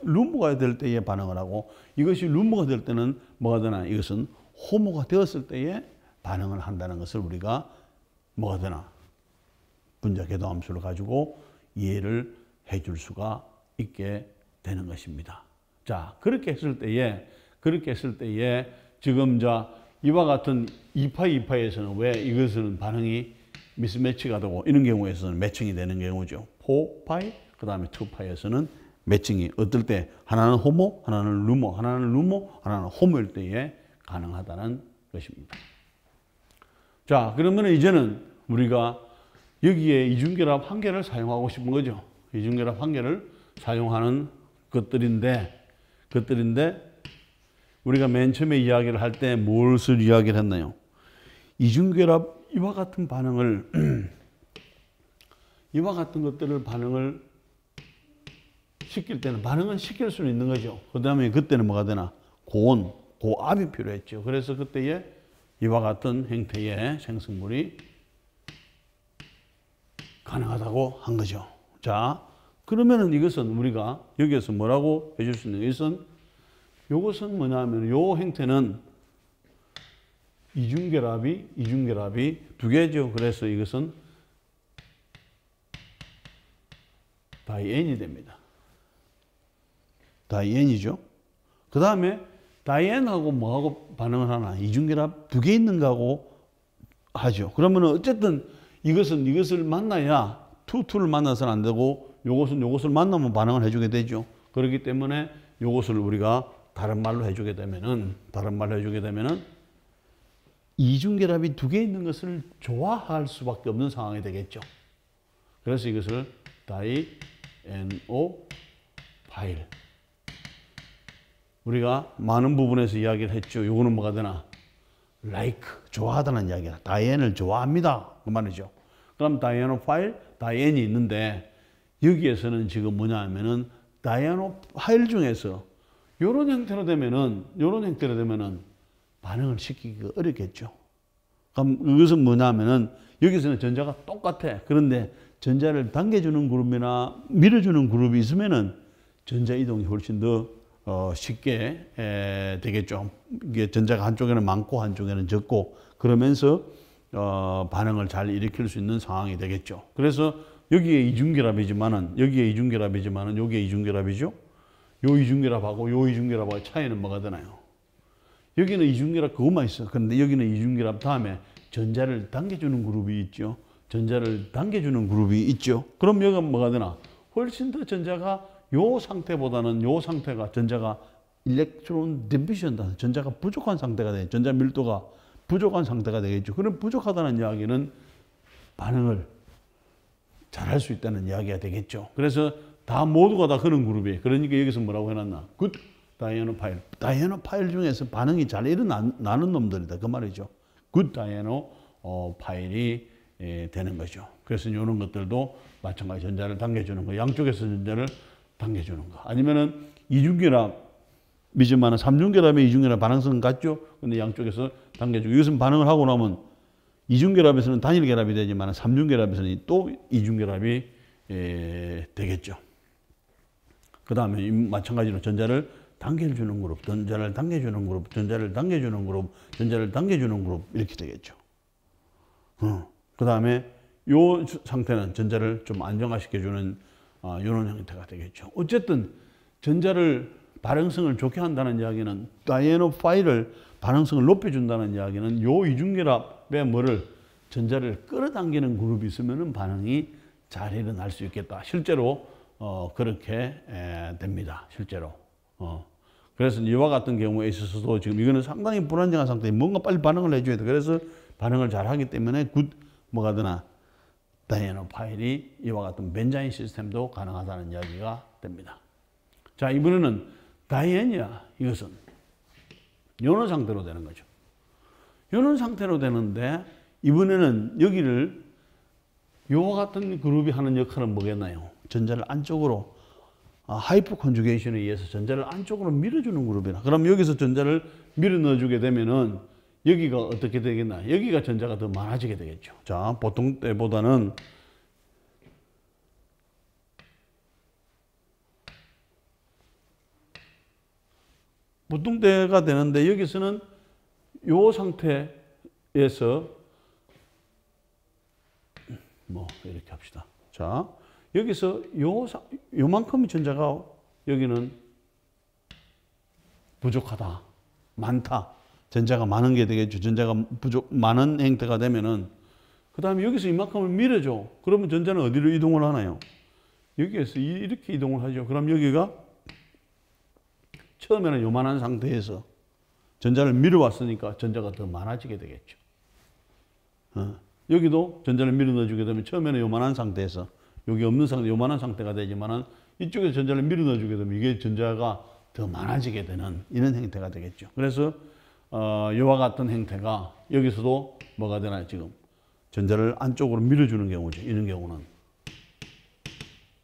루머가 될 때에 반응을 하고 이것이 루머가 될 때는 뭐가 되나? 이것은 호모가 되었을 때에 반응을 한다는 것을 우리가 뭐가 되나? 분자궤도 함수를 가지고 이해를 해줄 수가 있게 되는 것입니다. 자, 그렇게 했을 때에 지금 이와 같은 2파이, 2파이에서는 왜 이것은 반응이 미스매치가 되고 이런 경우에서는 매칭이 되는 경우죠. 4파이, 그 다음에 2파이에서는 매칭이 어떨 때 하나는 호모, 하나는 루머, 하나는 호모일 때에 가능하다는 것입니다. 자, 그러면 이제는 우리가 여기에 이중결합 한 개를 사용하고 싶은 거죠. 이중결합 한 개를 사용하는 것들인데 우리가 맨 처음에 이야기를 할 때 무엇을 이야기를 했나요? 이중결합 이와 같은 반응을 이와 같은 것들을 반응을 시킬 때는 반응은 시킬 수는 있는 거죠. 그 다음에 그때는 뭐가 되나? 고온, 고압이 필요했죠. 그래서 그때에 이와 같은 형태의 생성물이 가능하다고 한 거죠. 자, 그러면은 이것은 우리가 여기에서 뭐라고 해줄 수 있는 이것은 뭐냐면 요 형태는 이중결합이 두 개죠. 그래서 이것은 다이엔이 됩니다. 다이엔이죠. 그 다음에 다이엔하고 뭐하고 반응을 하나? 이중결합 두 개 있는 거하고 하죠. 그러면 어쨌든 이것을 만나야 투를 만나서는 안 되고 요것을 만나면 반응을 해주게 되죠. 그렇기 때문에 요것을 우리가 다른 말로 해주게 되면은 이중결합이 두 개 있는 것을 좋아할 수밖에 없는 상황이 되겠죠. 그래서 이것을 다이NO 파일. 우리가 많은 부분에서 이야기를 했죠. 요거는 뭐가 되나? like, 좋아하다는 이야기야. 다이앤을 좋아합니다. 그 말이죠. 그럼 다이애노 파일, 다이앤이 있는데 여기에서는 지금 뭐냐 하면은 다이애노 파일 중에서 요런 형태로 되면은 반응을 시키기가 어렵겠죠. 그럼 이것은 뭐냐 하면은 여기서는 전자가 똑같아. 그런데 전자를 당겨주는 그룹이나 밀어주는 그룹이 있으면은 전자 이동이 훨씬 더 쉽게 되겠죠. 이게 전자가 한쪽에는 많고 한쪽에는 적고 그러면서 반응을 잘 일으킬 수 있는 상황이 되겠죠. 그래서 여기에 이중결합이지만은 여기에 이중결합이죠. 요 이중결합하고 요 이중결합하고 차이는 뭐가 되나요? 여기는 이중결합 그것만 있어. 그런데 여기는 이중결합 다음에 전자를 당겨주는 그룹이 있죠. 그럼 여기가 뭐가 되나? 훨씬 더 전자가 요 상태보다는 요 상태가 전자가 일렉트론 디비전, 전자가 부족한 상태가 돼. 전자 밀도가 부족한 상태가 되겠죠. 그럼 부족하다는 이야기는 반응을 잘할 수 있다는 이야기가 되겠죠. 그래서 모두가 다 그런 그룹이에요. 그러니까 여기서 뭐라고 해놨나? 굿 다이애노 파일. 다이애노 파일 중에서 반응이 잘 일어나는 놈들이다. 그 말이죠. 굿 다이애노 파일이 되는 거죠. 그래서 이런 것들도 마찬가지 전자를 당겨주는 거, 양쪽에서 전자를 당겨주는 거. 아니면은 이중결합이지만 삼중결합의 이중결합 반응성은 같죠. 근데 양쪽에서 당겨주고 이것은 반응을 하고 나면 이중결합에서는 단일결합이 되지만 삼중결합에서는 또 이중결합이 되겠죠. 그 다음에 마찬가지로 전자를 당겨주는 그룹, 전자를 당겨주는 그룹 이렇게 되겠죠. 그 다음에 요 상태는 전자를 좀 안정화시켜주는 이런 형태가 되겠죠. 어쨌든 전자를 반응성을 좋게 한다는 이야기는 다이애노 파일을 반응성을 높여준다는 이야기는 요 이중결합에 전자를 끌어당기는 그룹이 있으면 반응이 잘 일어날 수 있겠다. 실제로 그렇게 됩니다. 실제로. 그래서 이와 같은 경우에 있어서도 지금 이거는 상당히 불안정한 상태에 뭔가 빨리 반응을 해줘야 돼. 그래서 반응을 잘 하기 때문에 뭐가 되나 다이애노 파일이 이와 같은 벤자인 시스템도 가능하다는 이야기가 됩니다. 자, 이번에는 다이앤이야. 이것은 이런 상태로 되는 거죠. 이런 상태로 되는데 이번에는 여기를 이와 같은 그룹이 하는 역할은 뭐겠나요? 전자를 안쪽으로 하이퍼 컨주게이션에 의해서 전자를 안쪽으로 밀어주는 그룹이나 그럼 여기서 전자를 밀어 넣어주게 되면은 여기가 어떻게 되겠나? 여기가 전자가 더 많아지게 되겠죠. 자, 보통 때보다는 보통 때가 되는데 여기서는 요 상태에서 이렇게 합시다. 자, 여기서 요만큼의 전자가 여기는 부족하다, 많다. 전자가 많은 게 되겠죠. 전자가 많은 형태가 되면은 그 다음에 여기서 이만큼을 밀어줘. 그러면 전자는 어디로 이동을 하나요? 여기에서 이렇게 이동을 하죠. 그럼 여기가 처음에는 요만한 상태에서 전자를 밀어왔으니까 전자가 더 많아지게 되겠죠. 여기도 전자를 밀어 넣어주게 되면 처음에는 요만한 상태에서 여기 없는 상태, 요만한 상태가 되지만은 이쪽에서 전자를 밀어 넣어주게 되면 이게 전자가 더 많아지게 되는 이런 형태가 되겠죠. 그래서 이와 같은 형태가 여기서도 뭐가 되나요? 지금 전자를 안쪽으로 밀어주는 경우죠. 이런 경우는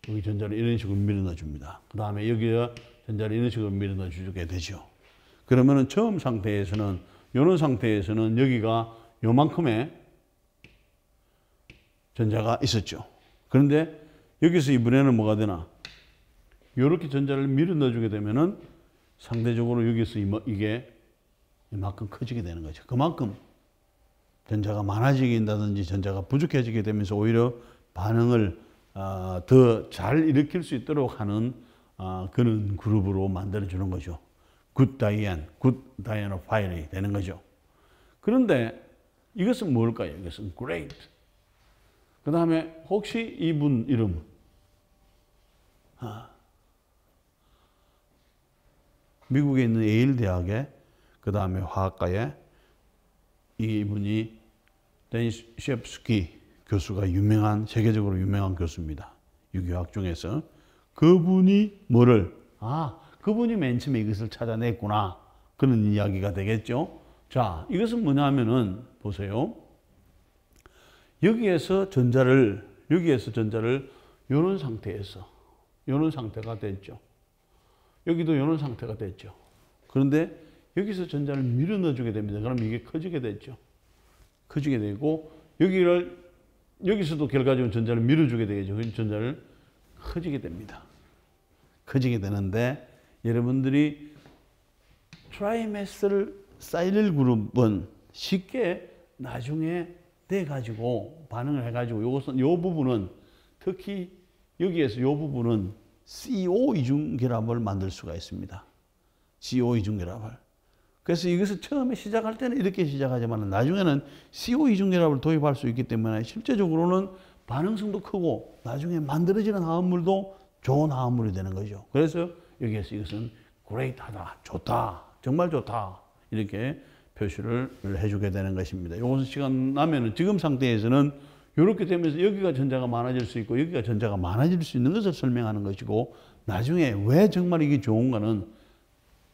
여기 전자를 이런 식으로 밀어넣어 줍니다. 그 다음에 여기에 전자를 이런 식으로 밀어넣어 주게 되죠. 그러면은 처음 상태에서는, 이런 상태에서는 여기가 요만큼의 전자가 있었죠. 그런데 여기서 이번에는 뭐가 되나? 이렇게 전자를 밀어넣어 주게 되면은 상대적으로 여기서 이게 이만큼 커지게 되는 거죠. 그만큼 전자가 많아지게 된다든지 전자가 부족해지게 되면서 오히려 반응을 더 잘 일으킬 수 있도록 하는 그런 그룹으로 만들어주는 거죠. 굿 다이애노파일이 되는 거죠. 그런데 이것은 뭘까요? 이것은 great. 그 다음에 혹시 이분 이름 미국에 있는 예일 대학에 그 다음에 화학과에 이분이 데니스 교수가 세계적으로 유명한 교수입니다. 유기화학 중에서. 그분이 그분이 맨 처음에 이것을 찾아냈구나. 그런 이야기가 되겠죠. 자, 이것은 뭐냐면은, 보세요. 여기에서 전자를 이런 상태가 됐죠. 여기도 이런 상태가 됐죠. 그런데 여기서 전자를 밀어 넣어주게 됩니다. 그럼 이게 커지게 됐죠. 커지게 되고, 여기서도 결과적으로 전자를 밀어주게 되겠죠. 전자를 커지게 됩니다. 커지게 되는데, 여러분들이 트라이메스 사이릴 그룹은 쉽게 나중에 돼가지고, 반응을 해가지고, 요 부분은, 특히 여기에서 요 부분은 CO 이중결합을 만들 수가 있습니다. CO 이중결합을. 그래서 이것을 처음에 시작할 때는 이렇게 시작하지만 나중에는 CO 이중결합을 도입할 수 있기 때문에 실제적으로는 반응성도 크고 나중에 만들어지는 화합물도 좋은 화합물이 되는 거죠. 그래서 여기에서 이것은 great하다, 좋다, 정말 좋다 이렇게 표시를 해주게 되는 것입니다. 이것은 시간 나면은 지금 상태에서는 이렇게 되면서 여기가 전자가 많아질 수 있고 여기가 전자가 많아질 수 있는 것을 설명하는 것이고, 나중에 왜 정말 이게 좋은가는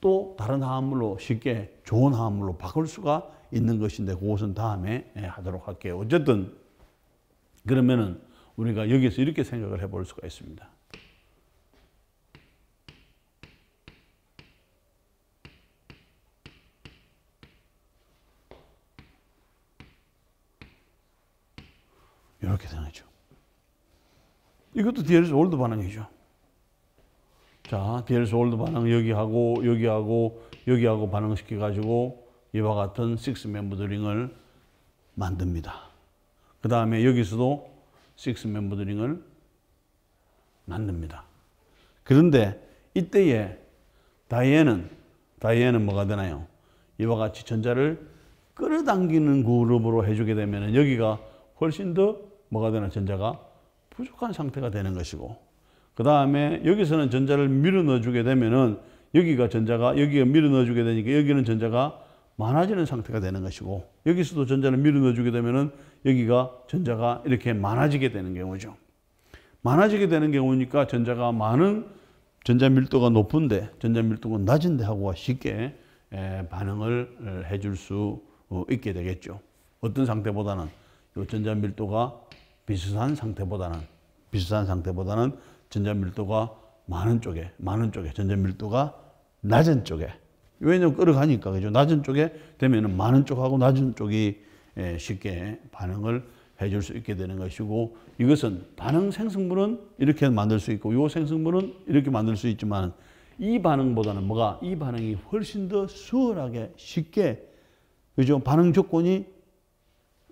또 다른 화합물로 쉽게 좋은 화합물로 바꿀 수가 있는 것인데, 그것은 다음에 하도록 할게요. 어쨌든 그러면은 우리가 여기서 이렇게 생각을 해볼 수가 있습니다. 이렇게 되는 거죠. 이것도 디엘스 올드 반응이죠. 자, 디엘스 올드 반응 여기하고 반응시켜 가지고 이와 같은 6멤버 링을 만듭니다. 그 다음에 여기서도 6멤버 링을 만듭니다. 그런데 이때에 다이앤은 뭐가 되나요? 이와 같이 전자를 끌어당기는 그룹으로 해주게 되면 여기가 훨씬 더 뭐가 되나? 전자가 부족한 상태가 되는 것이고, 그 다음에 여기서는 전자를 밀어 넣어주게 되면은 여기가 밀어 넣어주게 되니까 여기는 전자가 많아지는 상태가 되는 것이고, 여기서도 전자를 밀어 넣어주게 되면은 여기가 전자가 이렇게 많아지게 되는 경우죠. 많아지게 되는 경우니까 전자 밀도가 높은데 전자 밀도가 낮은데 하고가 쉽게 반응을 해줄 수 있게 되겠죠. 어떤 상태보다는 이 전자 밀도가 비슷한 상태보다는 전자 밀도가 많은 쪽에 전자 밀도가 낮은 쪽에, 왜냐면 끌어가니까, 그죠? 낮은 쪽에 되면은 많은 쪽하고 낮은 쪽이 쉽게 반응을 해줄 수 있게 되는 것이고, 이것은 반응 생성물은 이렇게 만들 수 있고 이 생성물은 이렇게 만들 수 있지만 이 반응보다는 이 반응이 훨씬 더 수월하게 쉽게, 그죠? 반응 조건이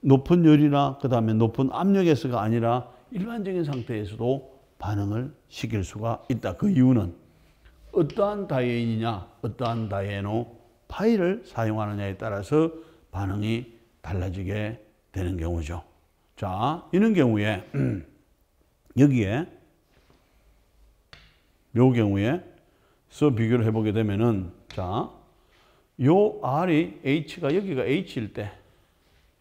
높은 열이나 그 다음에 높은 압력에서가 아니라 일반적인 상태에서도 반응을 시킬 수가 있다. 그 이유는 어떠한 다이앤이냐, 어떠한 다이애노 파일을 사용하느냐에 따라서 반응이 달라지게 되는 경우죠. 자, 이런 경우에 여기에 요 경우에서 비교를 해보게 되면은, 자, 요 R이 H가 여기가 H일 때,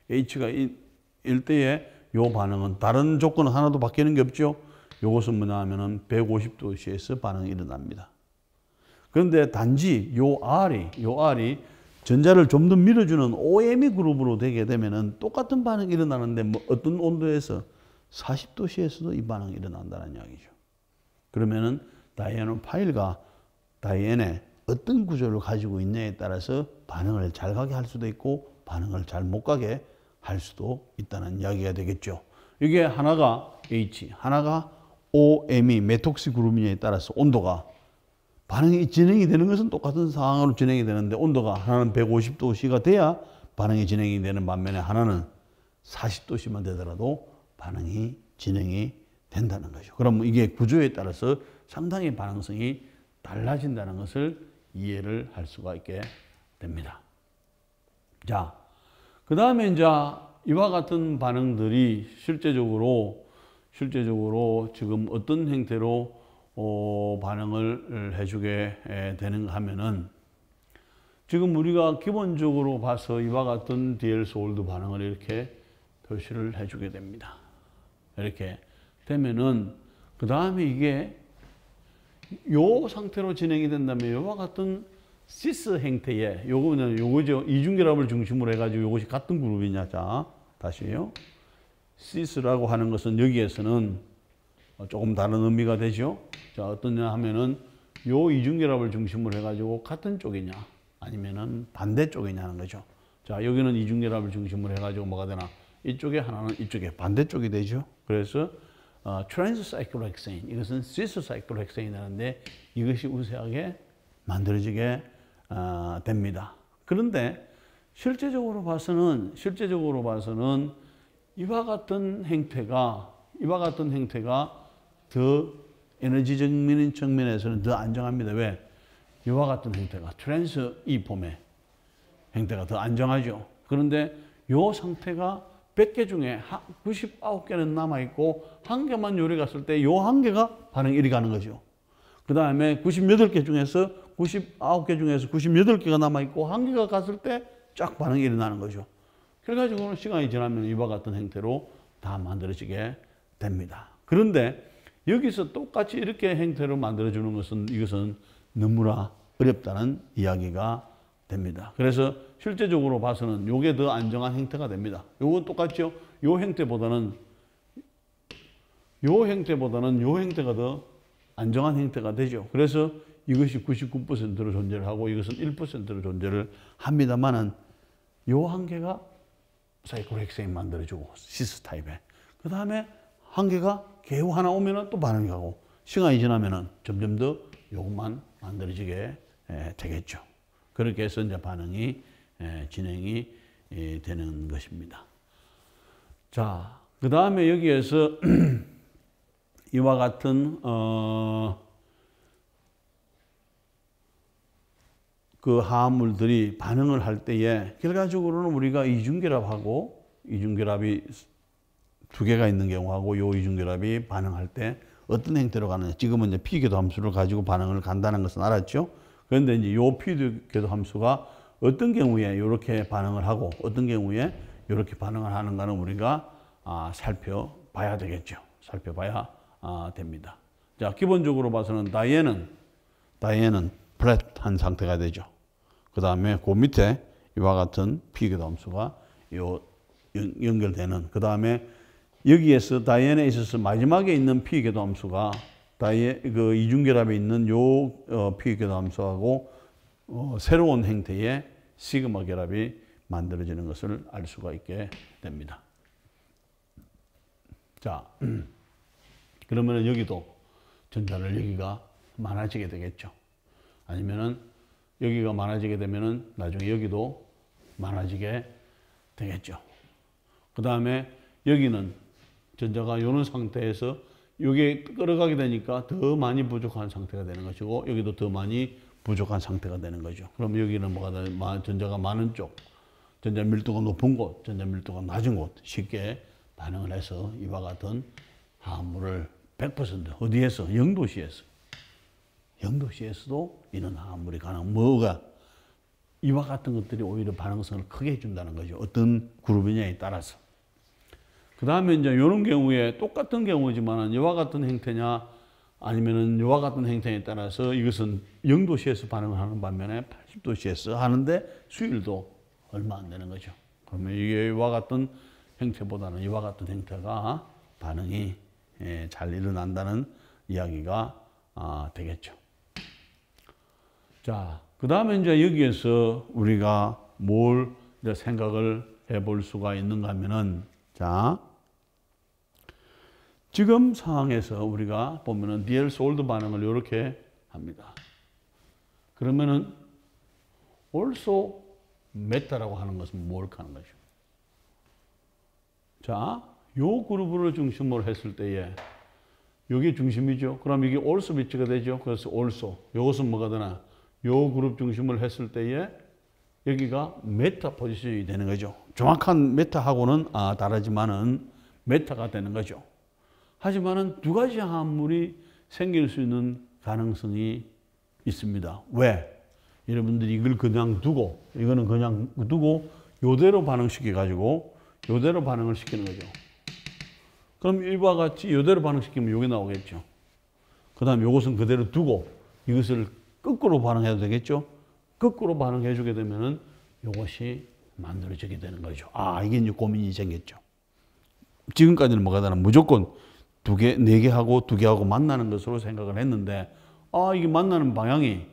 H가 일 때에 요 반응은 다른 조건은 하나도 바뀌는 게 없죠. 요것은 뭐냐 하면은 150도씨에서 반응이 일어납니다. 그런데 단지 요 R이 전자를 좀 더 밀어주는 OME 그룹으로 되게 되면은 똑같은 반응이 일어나는데 어떤 온도에서 40도씨에서도 이 반응이 일어난다는 이야기죠. 그러면은 다이애노 파일과 다이앤의 어떤 구조를 가지고 있냐에 따라서 반응을 잘 가게 할 수도 있고 반응을 잘 못 가게 할 수도 있다는 이야기가 되겠죠. 이게 하나가 H, 하나가 OM이 메톡시 그룹이냐에 따라서 온도가 반응이 진행이 되는 것은 똑같은 상황으로 진행이 되는데 온도가 하나는 150도씨가 돼야 반응이 진행이 되는 반면에 하나는 40도씨만 되더라도 반응이 진행이 된다는 거죠. 그럼 이게 구조에 따라서 상당히 반응성이 달라진다는 것을 이해를 할 수가 있게 됩니다. 자, 그 다음에 이제 이와 같은 반응들이 실제적으로 지금 어떤 형태로 반응을 해주게 되는가 하면은 지금 우리가 기본적으로 봐서 이와 같은 디엘소울드 반응을 이렇게 표시를 해주게 됩니다. 이렇게 되면은 그 다음에 이게 요 상태로 진행이 된다면 이와 같은 시스 형태의 요거죠. 이중결합을 중심으로 해가지고 이것이 같은 그룹이냐. 자, 다시요. 시스라고 하는 것은 여기에서는 조금 다른 의미가 되죠. 자, 어떠냐 하면은 요 이중결합을 중심으로 해가지고 같은 쪽이냐 아니면은 반대쪽이냐 하는 거죠. 자, 여기는 이중결합을 중심으로 해가지고 뭐가 되나? 이쪽에 하나는 이쪽에 반대쪽이 되죠. 그래서 트랜스 사이클로헥세인, 이것은 시스 사이클로헥세인이 되는데 이것이 우세하게 만들어지게 됩니다. 그런데 실제적으로 봐서는 이와 같은 행태가 더 에너지적인 측면에서는 더 안정합니다. 왜? 이와 같은 행태가 트랜스 이 폼의 행태가 더 안정하죠. 그런데 이 상태가 100개 중에 99개는 남아있고 1개만 요리 갔을 때 이 1개가 반응이 이리 가는 거죠. 그 다음에 98개 중에서 99개 중에서 98개가 남아있고 1개가 갔을 때 쫙 반응이 일어나는 거죠. 그래가지고는 시간이 지나면 이와 같은 형태로 다 만들어지게 됩니다. 그런데 여기서 똑같이 이렇게 형태로 만들어주는 것은 이것은 너무나 어렵다는 이야기가 됩니다. 그래서 실제적으로 봐서는 이게 더 안정한 형태가 됩니다. 요건 똑같죠? 요 형태보다는 요 형태가 더 안정한 형태가 되죠. 그래서 이것이 99%로 존재를 하고 이것은 1%로 존재를 합니다만은 요 한 개가 사이클로헥세인 만들어주고 시스 타입에 그 다음에 한 개가 개우 하나 오면은 또 반응이 가고 시간이 지나면은 점점 더 요것만 만들어지게 되겠죠. 그렇게 해서 이제 반응이 진행이 되는 것입니다. 자, 그 다음에 여기에서 이와 같은 그 화합물들이 반응을 할 때에 결과적으로는 우리가 이중결합이 두 개가 있는 경우하고 요 이중결합이 반응할 때 어떤 형태로 가느냐. 지금은 이제 P궤도 함수를 가지고 반응을 간다는 것은 알았죠. 그런데 이제 요 P궤도 함수가 어떤 경우에 이렇게 반응을 하고 어떤 경우에 이렇게 반응을 하는가는 우리가 살펴봐야 되겠죠. 살펴봐야 됩니다. 자, 기본적으로 봐서는 다이앤은 플랫한 상태가 되죠. 그 다음에 그 밑에 이와 같은 P궤도 함수가 연결되는, 그 다음에 여기에서 다이앤에 있어서 마지막에 있는 P궤도 함수가 그 이중결합에 있는 요 P궤도 함수하고 새로운 형태의 시그마 결합이 만들어지는 것을 알 수가 있게 됩니다. 자, 그러면은 여기도 전자를 여기가 많아지게 되겠죠. 아니면은 여기가 많아지게 되면은 나중에 여기도 많아지게 되겠죠. 그 다음에 여기는 전자가 요런 상태에서 이게 끌어가게 되니까 더 많이 부족한 상태가 되는 것이고 여기도 더 많이 부족한 상태가 되는 거죠. 그럼 여기는 전자가 많은 쪽, 전자 밀도가 높은 곳, 전자 밀도가 낮은 곳 쉽게 반응을 해서 이와 같은 화합물을 100% 어디에서? 0도씨에서도 이런 화합물이 뭐가 이와 같은 것들이 오히려 반응성을 크게 해준다는 거죠. 어떤 그룹이냐에 따라서. 그 다음에 이제 이런 경우에 똑같은 경우지만 이와 같은 형태냐 아니면은 이와 같은 형태에 따라서 이것은 0도씨에서 반응을 하는 반면에 80도씨에서 하는데 수율도 얼마 안 되는 거죠. 그러면 이게 이와 같은 형태보다는 이와 같은 형태가 반응이 잘 일어난다는 이야기가 되겠죠. 자, 그 다음에 이제 여기에서 우리가 뭘 이제 생각을 해볼 수가 있는가 하면은, 자, 지금 상황에서 우리가 보면은 디엘솔드 반응을 이렇게 합니다. 그러면은 also 메타라고 하는 것은 뭘까 하는 거죠. 자, 요 그룹을 중심으로 했을 때에 여기 중심이죠. 그럼 이게 also 위치가 되죠. 그래서 also 요것은 뭐가 되나? 요 그룹 중심을 했을 때에 여기가 메타 포지션이 되는 거죠. 정확한 메타하고는 다르지만은 메타가 되는 거죠. 하지만은 두 가지 화합물이 생길 수 있는 가능성이 있습니다. 왜? 여러분들이 이걸 그냥 두고, 이거는 그냥 두고 요대로 반응시켜 가지고 요대로 반응을 시키는 거죠. 그럼 이와 같이 요대로 반응시키면 요게 나오겠죠. 그 다음 요것은 그대로 두고 이것을 거꾸로 반응해도 되겠죠. 거꾸로 반응해 주게 되면은 요것이 만들어지게 되는 거죠. 이게 이제 고민이 생겼죠. 지금까지는 뭐가 되나 무조건 두 개, 네 개 하고 두 개 하고 만나는 것으로 생각을 했는데, 이게 만나는 방향이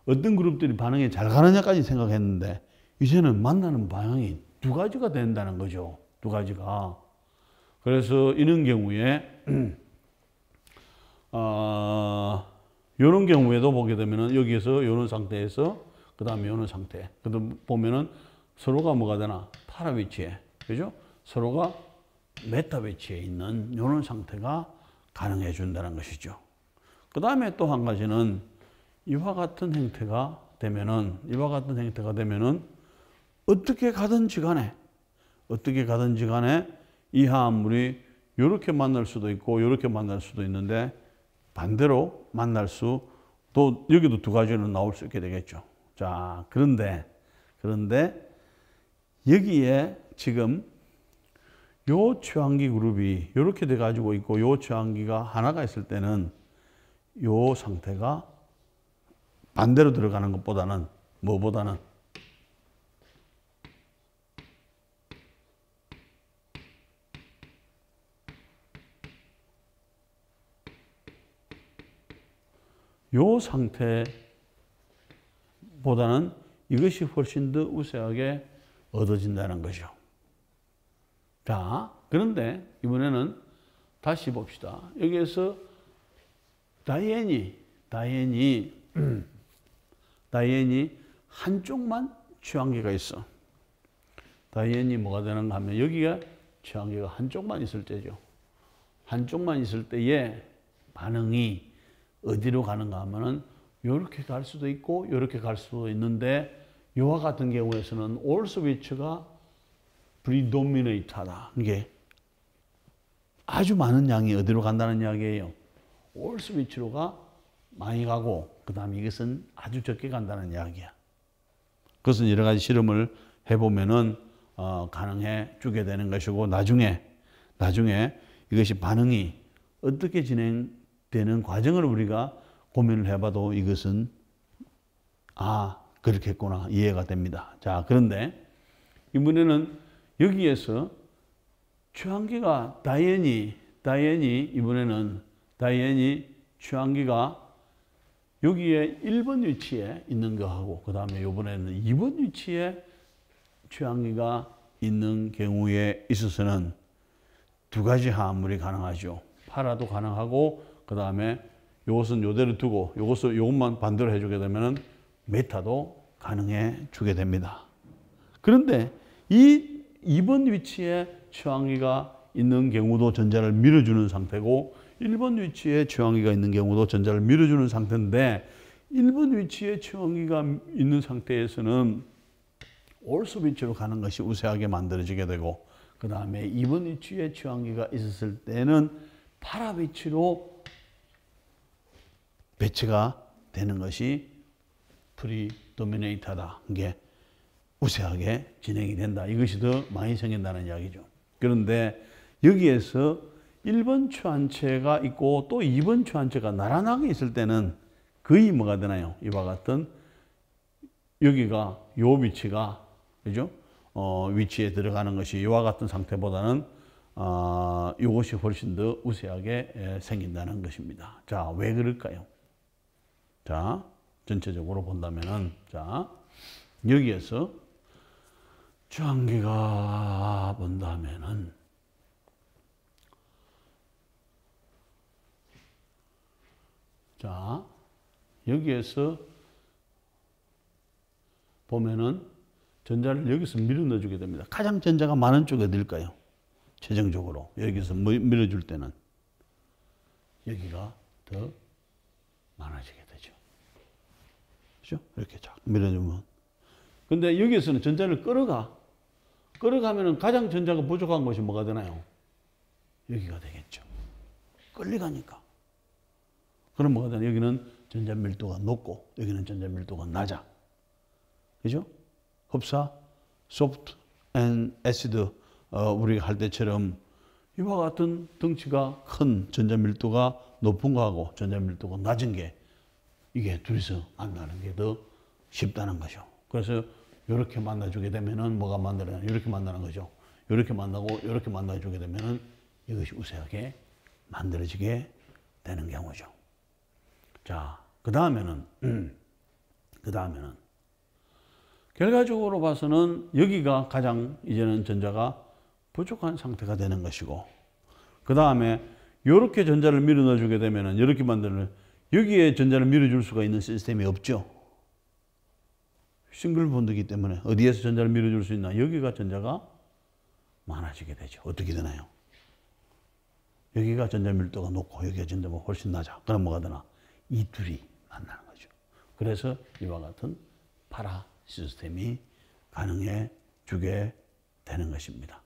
어떤 그룹들이 반응이 잘 가느냐까지 생각했는데, 이제는 만나는 방향이 두 가지가 된다는 거죠. 두 가지가. 그래서 이런 경우에, 이런 경우에도 보게 되면은 여기에서 이런 상태에서 그 다음에 이런 상태. 그다음 보면은 서로가 뭐가 되나? 파라 위치에. 그죠? 서로가 메타 위치에 있는 이런 상태가 가능해 준다는 것이죠. 그 다음에 또 한 가지는 이와 같은 형태가 되면은, 어떻게 가든지 간에 이 화합물이 이렇게 만날 수도 있고, 이렇게 만날 수도 있는데, 반대로 만날 또 여기도 두 가지는 나올 수 있게 되겠죠. 자, 그런데 여기에 지금 요 최항기 그룹이 이렇게 돼 가지고 있고, 요 최항기가 하나가 있을 때는 요 상태가 반대로 들어가는 것보다는 요 상태보다는 이것이 훨씬 더 우세하게 얻어진다는 거죠. 자, 그런데 이번에는 다시 봅시다. 여기에서 다이앤이 한쪽만 취항기가 있어. 다이앤이 뭐가 되는가 하면 여기가 취항기가 한쪽만 있을 때죠. 한쪽만 있을 때의 반응이 어디로 가는가 하면은 이렇게 갈 수도 있고 이렇게 갈 수도 있는데, 이와 같은 경우에서는 also 위치가 predominate하다. 이게 아주 많은 양이 어디로 간다는 이야기예요. also 위치로가 많이 가고, 그 다음에 이것은 아주 적게 간다는 이야기야. 그것은 여러 가지 실험을 해보면은 가능해 주게 되는 것이고, 나중에 이것이 반응이 어떻게 진행되는 과정을 우리가 고민을 해봐도 이것은 그렇겠구나 이해가 됩니다. 자, 그런데 이번에는 여기에서 취항기가 다이앤이 이번에는 취항기가 여기에 1번 위치에 있는 거하고, 그 다음에 이번에는 2번 위치에 취항기가 있는 경우에 있어서는 두 가지 화합물이 가능하죠. 파라도 가능하고, 그 다음에 이것은 이대로 두고 이것만 반대로 해주게 되면은 메타도 가능해 주게 됩니다. 그런데 이 2번 위치에 취항기가 있는 경우도 전자를 밀어주는 상태고, 1번 위치에 취항기가 있는 경우도 전자를 밀어주는 상태인데, 1번 위치에 취항기가 있는 상태에서는 also 위치로 가는 것이 우세하게 만들어지게 되고, 그 다음에 2번 위치에 취항기가 있었을 때는 파라 위치로 배치가 되는 것이 프리도미네이터다. 이게 우세하게 진행이 된다. 이것이 더 많이 생긴다는 이야기죠. 그런데 여기에서 1번 추한체가 있고 또 2번 추한체가 나란하게 있을 때는 거의 뭐가 되나요? 이와 같은 여기가 요 위치가 그죠? 위치에 들어가는 것이 이와 같은 상태보다는 이것이 훨씬 더 우세하게 생긴다는 것입니다. 자, 왜 그럴까요? 자, 전체적으로 본다면은, 자, 여기에서 주항기가 본다면은, 자, 여기에서 보면은 전자를 여기서 밀어 넣어주게 됩니다. 가장 전자가 많은 쪽이 어딜까요? 최종적으로 여기서 밀어줄 때는 여기가 더 많아지게 되죠. 그렇죠? 이렇게 쫙 밀어주면. 근데 여기에서는 전자를 끌어가면은 가장 전자가 부족한 것이 뭐가 되나요? 여기가 되겠죠. 끌려가니까. 그럼 뭐가 되나? 여기는 전자 밀도가 높고 여기는 전자 밀도가 낮아. 그죠? 흡사, 소프트 앤 애시드 우리가 할 때처럼 이와 같은 덩치가 큰 전자 밀도가 높은 거하고 전자 밀도가 낮은 게 이게 둘이서 만나는 게 더 쉽다는 거죠. 그래서 이렇게 만나주게 되면은 뭐가 만들어요? 이렇게 만나는 거죠. 이렇게 만나고 이렇게 만나주게 되면은 이것이 우세하게 만들어지게 되는 경우죠. 자, 그 다음에는 결과적으로 봐서는 여기가 가장 이제는 전자가 부족한 상태가 되는 것이고, 그 다음에 이렇게 전자를 밀어 넣어주게 되면은 이렇게 만들면 여기에 전자를 밀어줄 수가 있는 시스템이 없죠. 싱글 본드이기 때문에 어디에서 전자를 밀어줄 수 있나? 여기가 전자가 많아지게 되죠. 어떻게 되나요? 여기가 전자 밀도가 높고 여기가 전자가 훨씬 낮아. 그럼 뭐가 되나? 이 둘이 만나는 거죠. 그래서 이와 같은 파라 시스템이 가능해 주게 되는 것입니다.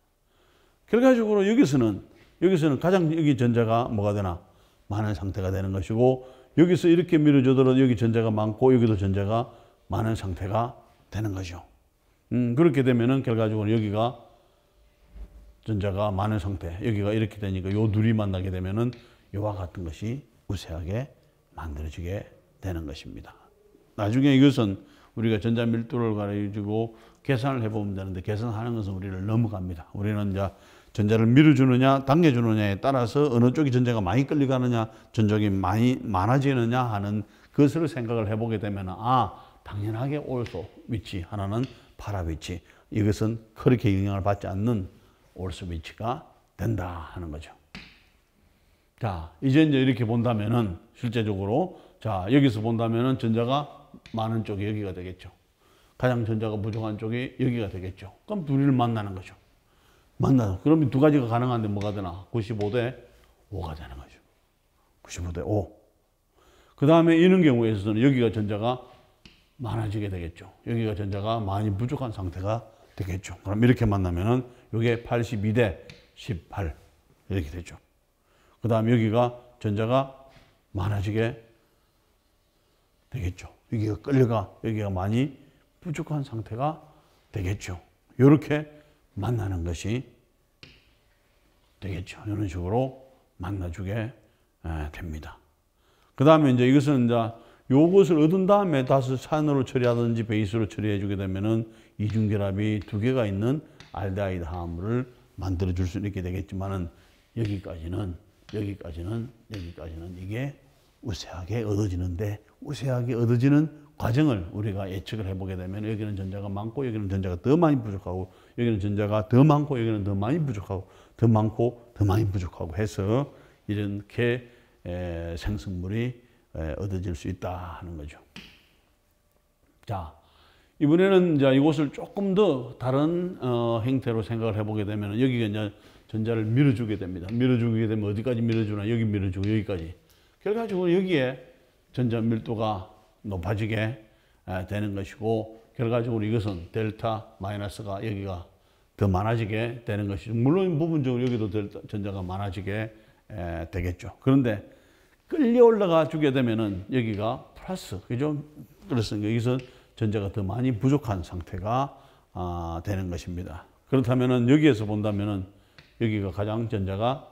결과적으로 여기서는 가장 여기 전자가 뭐가 되나? 많은 상태가 되는 것이고, 여기서 이렇게 밀어주더라도 여기 전자가 많고 여기도 전자가 많은 상태가 되는 거죠. 그렇게 되면은 결과적으로 여기가 전자가 많은 상태, 여기가 이렇게 되니까 요 둘이 만나게 되면은 이와 같은 것이 우세하게 만들어지게 되는 것입니다. 나중에 이것은 우리가 전자 밀도를 가지고 계산을 해보면 되는데, 계산하는 것은 우리를 넘어갑니다. 우리는 이제 전자를 밀어주느냐 당겨주느냐에 따라서 어느 쪽이 전자가 많이 끌려가느냐 전적이 많아지느냐 하는 것을 생각을 해보게 되면, 당연하게 올소 위치, 하나는 파라 위치, 이것은 그렇게 영향을 받지 않는 올소 위치가 된다 하는 거죠. 자, 이제 이렇게 본다면은 실제적으로, 자, 여기서 본다면은 전자가 많은 쪽이 여기가 되겠죠. 가장 전자가 부족한 쪽이 여기가 되겠죠. 그럼 둘이를 만나는 거죠. 그러면 두 가지가 가능한데 뭐가 되나? 95대 5가 되는 거죠. 95대 5. 그 다음에 이런 경우에 있어서는 여기가 전자가 많아지게 되겠죠. 여기가 전자가 많이 부족한 상태가 되겠죠. 그럼 이렇게 만나면은 이게 82대 18 이렇게 되죠. 그 다음에 여기가 전자가 많아지게 되겠죠. 여기가 끌려가, 여기가 많이 부족한 상태가 되겠죠. 이렇게 만나는 것이 되겠죠. 이런 식으로 만나주게 됩니다. 그 다음에 이제 이것은 이제 요것을 얻은 다음에 다시 산으로 처리하든지 베이스로 처리해 주게 되면은 이중결합이 두 개가 있는 알데하이드 화합물을 만들어 줄 수 있게 되겠지만은 여기까지는 이게 우세하게 얻어지는데, 우세하게 얻어지는 과정을 우리가 예측을 해보게 되면 여기는 전자가 많고 여기는 전자가 더 많이 부족하고 여기는 전자가 더 많고 여기는 더 많이 부족하고 더 많고 더 많이 부족하고 해서 이렇게 생성물이 얻어질 수 있다 하는 거죠. 자, 이번에는 이제 이것을 조금 더 다른 형태로 생각을 해보게 되면 여기가 이제 전자를 밀어주게 됩니다. 밀어주게 되면 어디까지 밀어주나? 여기 밀어주고 여기까지. 결과적으로 여기에 전자 밀도가 높아지게 되는 것이고, 결과적으로 이것은 델타 마이너스가 여기가 더 많아지게 되는 것이죠. 물론 부분적으로 여기도 델타 전자가 많아지게 되겠죠. 그런데 끌려 올라가 주게 되면은 여기가 플러스, 그죠? 그래서 여기서 전자가 더 많이 부족한 상태가 되는 것입니다. 그렇다면은 여기에서 본다면은 여기가 가장 전자가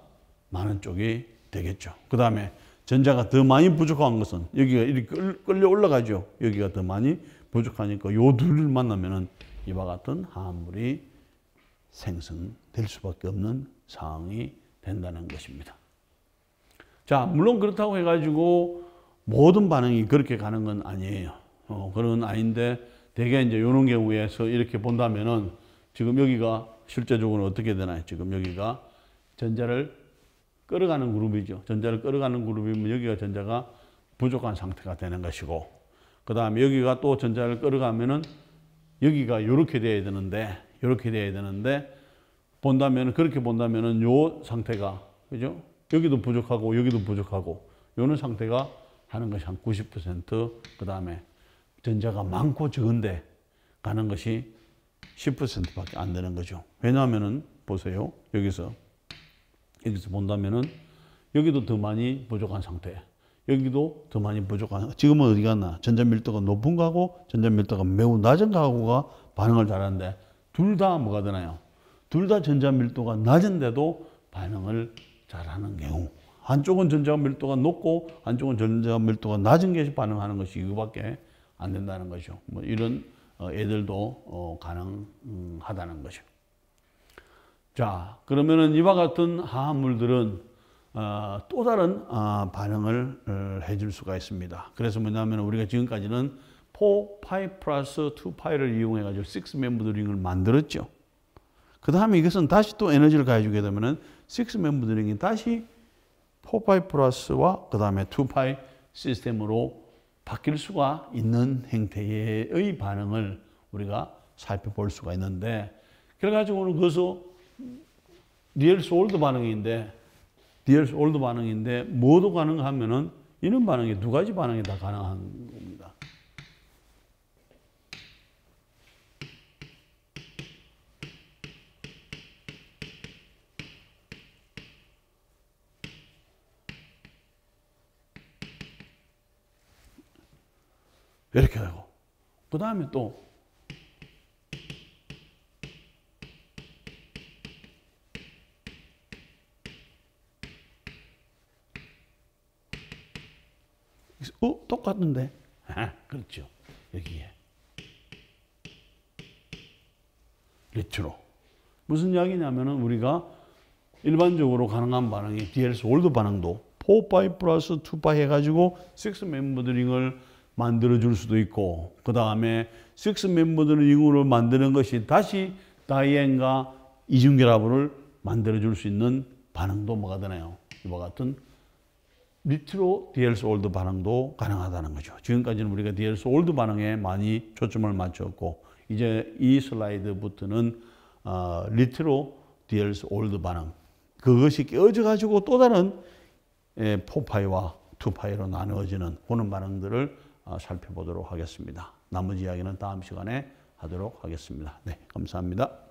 많은 쪽이 되겠죠. 그 다음에 전자가 더 많이 부족한 것은 여기가 이렇게 끌려 올라가죠. 여기가 더 많이 부족하니까 요 둘을 만나면은 이와 같은 화합물이 생성될 수밖에 없는 상황이 된다는 것입니다. 자, 물론 그렇다고 해가지고 모든 반응이 그렇게 가는 건 아니에요. 그런 건 아닌데 대개 이제 이런 경우에서 이렇게 본다면은 지금 여기가 실제적으로 어떻게 되나요? 지금 여기가 전자를 끌어가는 그룹이죠. 전자를 끌어가는 그룹이면 여기가 전자가 부족한 상태가 되는 것이고, 그 다음에 여기가 또 전자를 끌어가면은 여기가 이렇게 돼야 되는데, 이렇게 돼야 되는데, 본다면은, 그렇게 본다면은 요 상태가, 그죠? 여기도 부족하고, 여기도 부족하고, 요런 상태가 하는 것이 한 90%, 그 다음에 전자가 많고 적은데 가는 것이 10%밖에 안 되는 거죠. 왜냐하면은, 보세요. 여기서 본다면은, 여기도 더 많이 부족한 상태. 여기도 더 많이 부족한, 지금은 어디 갔나? 전자 밀도가 높은 거하고 전자 밀도가 매우 낮은 거하고가 반응을 잘하는데, 둘 다 뭐가 되나요? 둘 다 전자 밀도가 낮은데도 반응을 잘하는 경우. 한쪽은 전자 밀도가 높고 한쪽은 전자 밀도가 낮은 것이 반응하는 것이 이거밖에 안 된다는 거죠. 뭐 이런 애들도 가능하다는 거죠. 자, 그러면은 이와 같은 화합물들은 또 다른 반응을 해줄 수가 있습니다. 그래서 뭐냐면 우리가 지금까지는 4파이 플러스 2파이를 이용해 가지고 6멤버드 링을 만들었죠. 그 다음에 이것은 다시 또 에너지를 가해주게 되면은 6멤버드 링이 다시 4파이 플러스와 그 다음에 2파이 시스템으로 바뀔 수가 있는 형태의 반응을 우리가 살펴볼 수가 있는데, 그래가지고는 그것은 니엘스 올드 반응인데, 뭐도 가능하면은 이런 반응이 두 가지 반응이 다 가능한 겁니다. 이렇게 되고, 그 다음에 또 똑같은데? 그렇죠. 여기에 리트로. 무슨 이야기냐면은 우리가 일반적으로 가능한 반응이 디엘스 올드 반응도 4파이 플러스 2파이 해가지고 6멤버드 링을 만들어 줄 수도 있고, 그 다음에 6멤버드 링으로 만드는 것이 다시 다이앤과 이중결합을 만들어 줄 수 있는 반응도 뭐가 되나요? 이와 같은 리트로 디엘스 올드 반응도 가능하다는 거죠. 지금까지는 우리가 디엘스 올드 반응에 많이 초점을 맞췄고, 이제 이 슬라이드부터는 리트로 디엘스 올드 반응, 그것이 깨어져 가지고 또 다른 4파이와 2파이로 나누어지는 그런 반응들을 살펴보도록 하겠습니다. 나머지 이야기는 다음 시간에 하도록 하겠습니다. 네, 감사합니다.